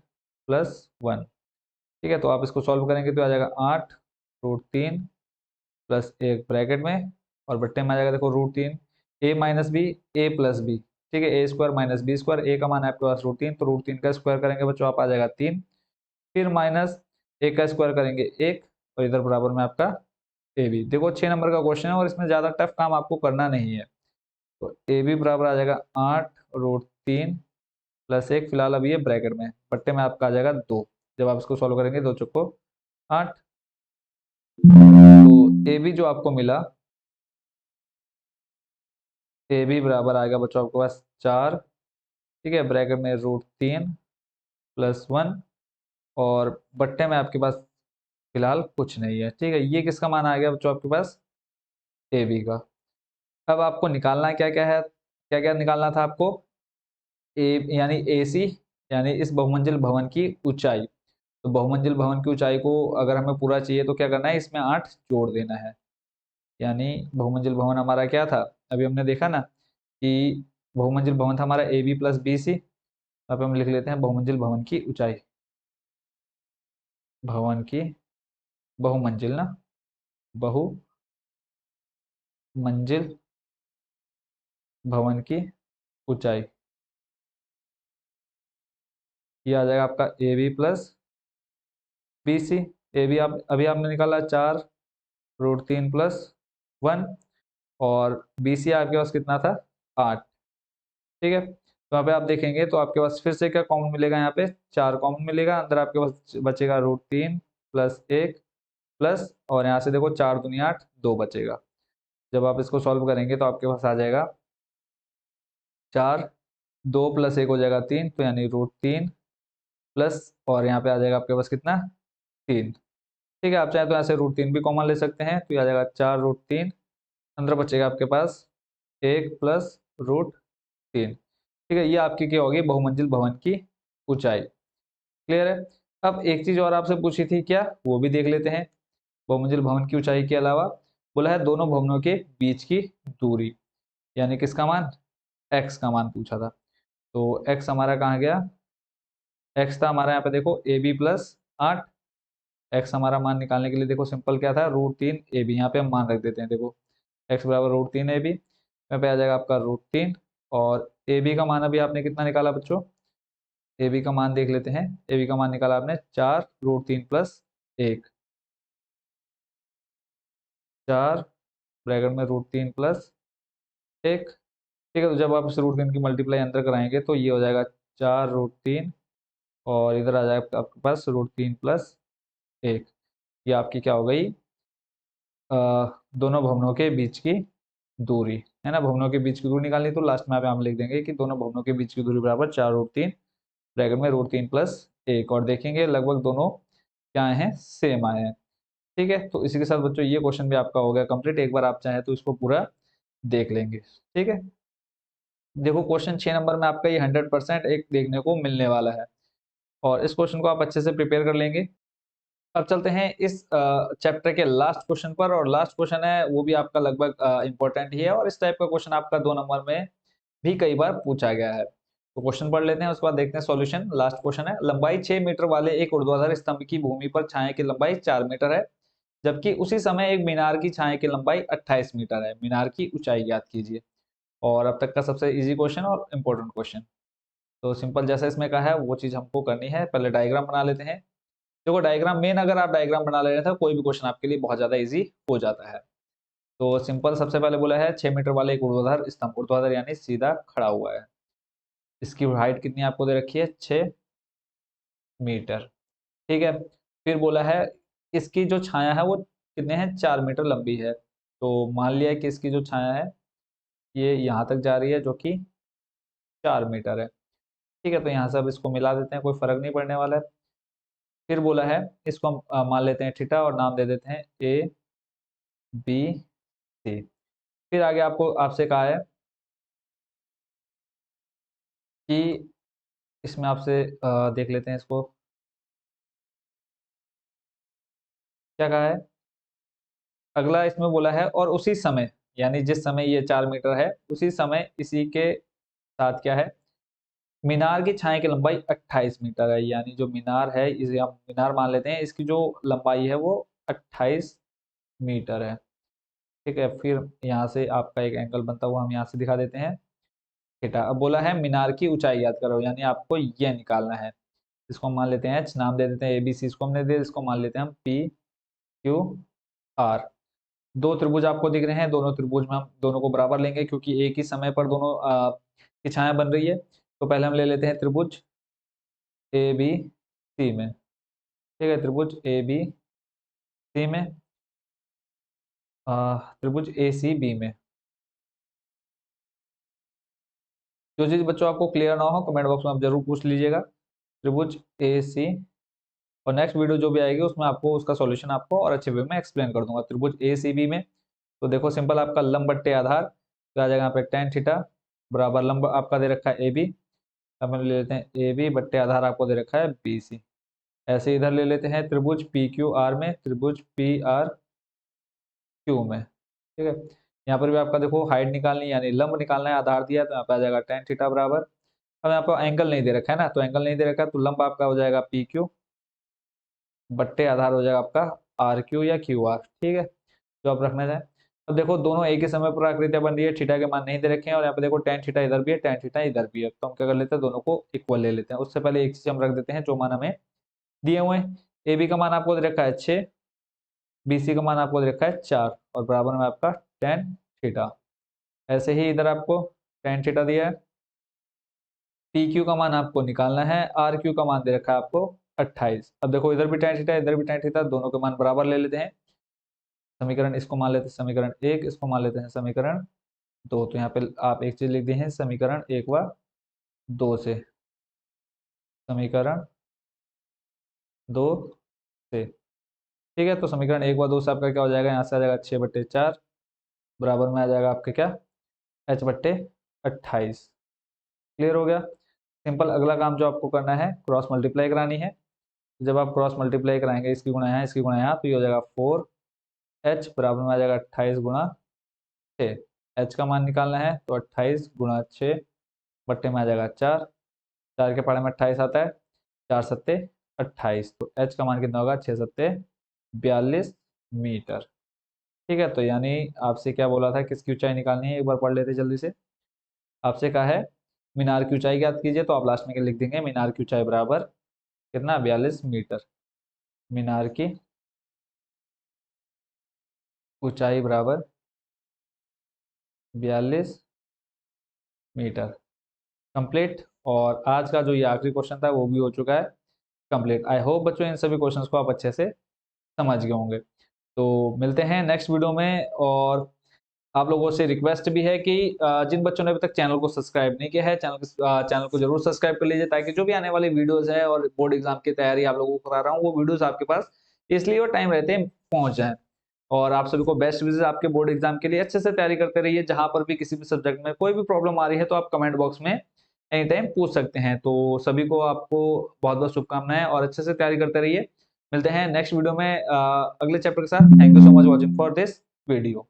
+ 1। ठीक है, तो आप इसको सॉल्व करेंगे तो आ जाएगा 8 √3 + 1 ब्रैकेट में, और बट्टे में आ जाएगा देखो √3 a - b a + b। ठीक है, a² - b², a का मान है आपके पास √3, तो √3 का स्क्वायर करेंगे बच्चों आप आ जाएगा 3, फिर माइनस a का स्क्वायर करेंगे 1, और इधर बराबर में आपका ए बी। देखो 6 नंबर का क्वेश्चन है और इसमें ज्यादा टफ काम आपको करना नहीं है। तो ए बी बराबर आ जाएगा 8 √3 + 1, फिलहाल अभी ये ब्रैकेट में, बट्टे में आपका आ जाएगा 2। जब आप इसको सॉल्व करेंगे 2 चौको 8। तो ए बी जो आपको मिला, ए बी बराबर आएगा बच्चों आपके पास 4। ठीक है, ब्रैकेट में √3 + 1, और बट्टे में आपके पास फिलहाल कुछ नहीं है। ठीक है, ये किसका मान आ गया बच्चों आपके पास, ए बी का। अब आपको निकालना क्या क्या है, क्या क्या निकालना था आपको, ए यानी ए सी यानी इस बहुमंजिल भवन की ऊंचाई। तो तो बहुमंजिल भवन की ऊंचाई को अगर हमें पूरा चाहिए तो क्या करना है, इसमें 8 जोड़ देना है। यानी बहुमंजिल भवन हमारा क्या था, अभी हमने देखा ना कि बहुमंजिल भवन था हमारा A B plus B C. अब हम लिख लेते हैं बहुमंजिल भवन की ऊंचाई, भवन की, बहुमंजिल ना, बहुमंजिल भवन की ऊंचाई, ये आ जाएगा आपका A B plus B C. A B आप अभी आपने निकाला 4√3+1, और बी सी आपके पास कितना था, 8। ठीक है, तो यहाँ पे आप देखेंगे तो आपके पास फिर से क्या कॉमन मिलेगा, यहाँ पे 4 कॉमन मिलेगा, अंदर आपके पास बचेगा √3+1 प्लस, और यहाँ से देखो 4 दूनी 8, 2 बचेगा। जब आप इसको सॉल्व करेंगे तो आपके पास आ जाएगा 4, 2 + 1 हो जाएगा 3, तो यानी √3 प्लस, और यहाँ पे आ जाएगा आपके पास कितना, 3। ठीक है, आप चाहे तो यहाँ से √3 भी कॉमन ले सकते हैं, तो ये आ जाएगा 4√3, अंदर बचेगा आपके पास 1 + √3। ठीक है, ये आपकी क्या होगी, बहुमंजिल भवन की ऊंचाई। क्लियर है। अब एक चीज और आपसे पूछी थी क्या, वो भी देख लेते हैं। बहुमंजिल भवन की ऊंचाई के अलावा बोला है दोनों भवनों के बीच की दूरी, यानी किसका मान, एक्स का मान पूछा था। तो एक्स हमारा कहाँ गया, एक्स था हमारा यहाँ पे देखो ए बी प्लस 8। एक्स हमारा मान निकालने के लिए देखो सिंपल क्या था, √3 AB, यहाँ पे हम मान रख देते हैं। देखो एक्स बराबर √3 AB, यहाँ पे आ जाएगा आपका √3, और ए बी का मान अभी आपने कितना निकाला बच्चों, ए बी का मान देख लेते हैं। ए बी का मान निकाला आपने 4√3+1, 4 ब्रैकेट में √3+1। ठीक है, तो जब आप इस √3 की मल्टीप्लाई अंदर कराएंगे तो ये हो जाएगा 4√3, और इधर आ जाएगा आपके पास √3+1। ये आपकी क्या हो गई, अ, दोनों भवनों के बीच की दूरी है ना। भवनों के बीच की दूरी निकालनी तो लास्ट में यहाँ पे हम लिख देंगे कि दोनों भवनों के बीच की दूरी बराबर 4√3 ब्रैकेट में √3+1, और देखेंगे लगभग दोनों क्या आए हैं, सेम आए हैं। ठीक है, तो इसी के साथ बच्चों ये क्वेश्चन भी आपका हो गया कंप्लीट। एक बार आप चाहें तो इसको पूरा देख लेंगे। ठीक है, देखो क्वेश्चन 6 नंबर में आपका ये 100% एक देखने को मिलने वाला है, और इस क्वेश्चन को आप अच्छे से प्रिपेयर कर लेंगे। अब चलते हैं इस चैप्टर के लास्ट क्वेश्चन पर, और लास्ट क्वेश्चन है वो भी आपका लगभग इंपॉर्टेंट ही है, और इस टाइप का क्वेश्चन आपका 2 नंबर में भी कई बार पूछा गया है। तो क्वेश्चन पढ़ लेते हैं, उसके बाद देखते हैं सॉल्यूशन। लास्ट क्वेश्चन है, लंबाई 6 मीटर वाले एक ऊर्ध्वाधर स्तंभ की भूमि पर छाया की लंबाई 4 मीटर है, जबकि उसी समय एक मीनार की छाया की लंबाई 28 मीटर है। मीनार की ऊंचाई ज्ञात कीजिए। और अब तक का सबसे इजी क्वेश्चन और इम्पोर्टेंट क्वेश्चन। तो सिंपल जैसा इसमें कहा है वो चीज हमको करनी है। पहले डायग्राम बना लेते हैं। देखो डायग्राम मेन, अगर आप डायग्राम बना ले रहे थे कोई भी क्वेश्चन आपके लिए बहुत ज्यादा इजी हो जाता है। तो सिंपल सबसे पहले बोला है 6 मीटर वाले एक ऊर्ध्वाधर स्तंभ, ऊर्ध्वाधर यानी सीधा खड़ा हुआ है। इसकी हाइट कितनी आपको दे रखी है, 6 मीटर। ठीक है, फिर बोला है इसकी जो छाया है वो कितने हैं, 4 मीटर लंबी है। तो मान लिया कि इसकी जो छाया है ये यहाँ तक जा रही है, जो कि 4 मीटर है। ठीक है, तो यहाँ से अब इसको मिला देते हैं, कोई फर्क नहीं पड़ने वाला है। फिर बोला है इसको हम मान लेते हैं थीटा, और नाम दे देते हैं ए बी सी। फिर आगे आपको आपसे कहा है कि इसमें आपसे देख लेते हैं इसको क्या कहा है। अगला इसमें बोला है और उसी समय, यानी जिस समय ये 4 मीटर है उसी समय इसी के साथ क्या है, मीनार की छाया की लंबाई 28 मीटर है। यानी जो मीनार है इसे हम मीनार मान लेते हैं, इसकी जो लंबाई है वो 28 मीटर है। ठीक है, फिर यहाँ से आपका एक एंगल बनता हुआ हम यहाँ से दिखा देते हैं, थीटा। अब बोला है मीनार की ऊंचाई याद करो, यानी आपको ये निकालना है। इसको हम मान लेते हैं एच, नाम दे देते हैं एबीसी, इसको हमने दे, इसको मान लेते हैं हम पी क्यू आर। दो त्रिभुज आपको दिख रहे हैं, दोनों त्रिभुज में हम दोनों को बराबर लेंगे क्योंकि एक ही समय पर दोनों की छाया बन रही है। तो पहले हम ले लेते हैं त्रिभुज ए बी सी में। ठीक है, त्रिभुज ए बी सी में, त्रिभुज ए सी बी में। जो चीज बच्चों आपको क्लियर ना हो कमेंट बॉक्स में आप जरूर पूछ लीजिएगा। त्रिभुज ए सी, और नेक्स्ट वीडियो जो भी आएगी उसमें आपको उसका सॉल्यूशन आपको और अच्छे वे में एक्सप्लेन कर दूंगा। त्रिभुज ए सी बी में तो देखो सिंपल आपका लंब बट्टे आधार तो आ जाएगा यहाँ पे tan थीटा बराबर लंब आपका दे रखा है ए बी। अब हम ले लेते हैं ए बी बट्टे आधार आपको दे रखा है बी सी। ऐसे इधर ले लेते हैं त्रिभुज पी क्यू आर में, त्रिभुज पी आर क्यू में, ठीक है। यहाँ पर भी आपका देखो हाइट निकालनी यानी लंब निकालना है, आधार दिया तो यहाँ पे आ जाएगा tan थीटा बराबर, अब यहाँ पर एंगल नहीं दे रखा है ना, तो एंगल नहीं दे रखा है तो लंब आपका हो जाएगा पी क्यू बट्टे आधार हो जाएगा आपका आर क्यू या क्यू आर, ठीक है, जो आप रखना चाहें। अब देखो दोनों एक ही समय पर आकृतियां बन रही है, थीटा के मान नहीं दे रखे हैं और यहाँ पे देखो tan थीटा इधर भी है, tan थीटा इधर भी है, तो हम क्या कर लेते हैं दोनों को इक्वल ले लेते हैं। उससे पहले एक चीज हम रख देते हैं जो मान हमें दिए हुए हैं, ए बी का मान आपको दे रखा है 6, बी सी का मान आपको दे रखा है 4 और बराबर में आपका tan थीटा। ऐसे ही इधर आपको tan थीटा दिया है, पी क्यू का मान आपको निकालना है, आर क्यू का मान दे रखा है आपको 28। अब देखो इधर भी tan थीटा इधर भी tan थीटा, दोनों के मान बराबर ले लेते हैं। समीकरण इसको मान लेते हैं समीकरण 1, इसको मान लेते हैं समीकरण 2, तो यहाँ पे आप एक चीज लिख दी है समीकरण 1 व 2 से, समीकरण 2 से, ठीक है। तो समीकरण 1 व 2 से आपका क्या हो जाएगा, यहाँ से आ जाएगा 6/4 बराबर में आ जाएगा आपके क्या h/28। क्लियर हो गया। सिंपल अगला काम जो आपको करना है क्रॉस मल्टीप्लाई करानी है। जब आप क्रॉस मल्टीप्लाई कराएंगे इसकी गुणा यहाँ इसकी गुणा यहाँ, तो ये हो जाएगा 4h बराबर में आ जाएगा 28 गुणा 6। h का मान निकालना है तो 28 गुणा 6 बट्टे में आ जाएगा 4, 4 के पहाड़े में 28 आता है, 4 सत्ते 28, तो h का मान कितना होगा 6 सत्ते 42 मीटर, ठीक है। तो यानी आपसे क्या बोला था किसकी ऊंचाई निकालनी है, एक बार पढ़ लेते जल्दी से। आपसे कहा है मीनार की ऊंचाई ज्ञात कीजिए, तो आप लास्ट में क्या लिख देंगे, मीनार की ऊंचाई बराबर कितना 42 मीटर, मीनार की ऊंचाई बराबर 42 मीटर। कंप्लीट। और आज का जो ये आखिरी क्वेश्चन था वो भी हो चुका है कंप्लीट। आई होप बच्चों इन सभी क्वेश्चंस को आप अच्छे से समझ गए होंगे। तो मिलते हैं नेक्स्ट वीडियो में। और आप लोगों से रिक्वेस्ट भी है कि जिन बच्चों ने अभी तक चैनल को सब्सक्राइब नहीं किया है, चैनल को जरूर सब्सक्राइब कर लीजिए, ताकि जो भी आने वाली वीडियोस है और बोर्ड एग्जाम की तैयारी आप लोगों को करा रहा हूँ वो वीडियोस आपके पास इसलिए और टाइम रहते पहुंच जाए। और आप सभी को बेस्ट विशेस आपके बोर्ड एग्जाम के लिए, अच्छे से तैयारी करते रहिए। जहां पर भी किसी भी सब्जेक्ट में कोई भी प्रॉब्लम आ रही है तो आप कमेंट बॉक्स में एनी टाइम पूछ सकते हैं। तो सभी को आपको बहुत बहुत शुभकामनाएं और अच्छे से तैयारी करते रहिए। मिलते हैं नेक्स्ट वीडियो में अगले चैप्टर के साथ। Thank you so much watching for this video.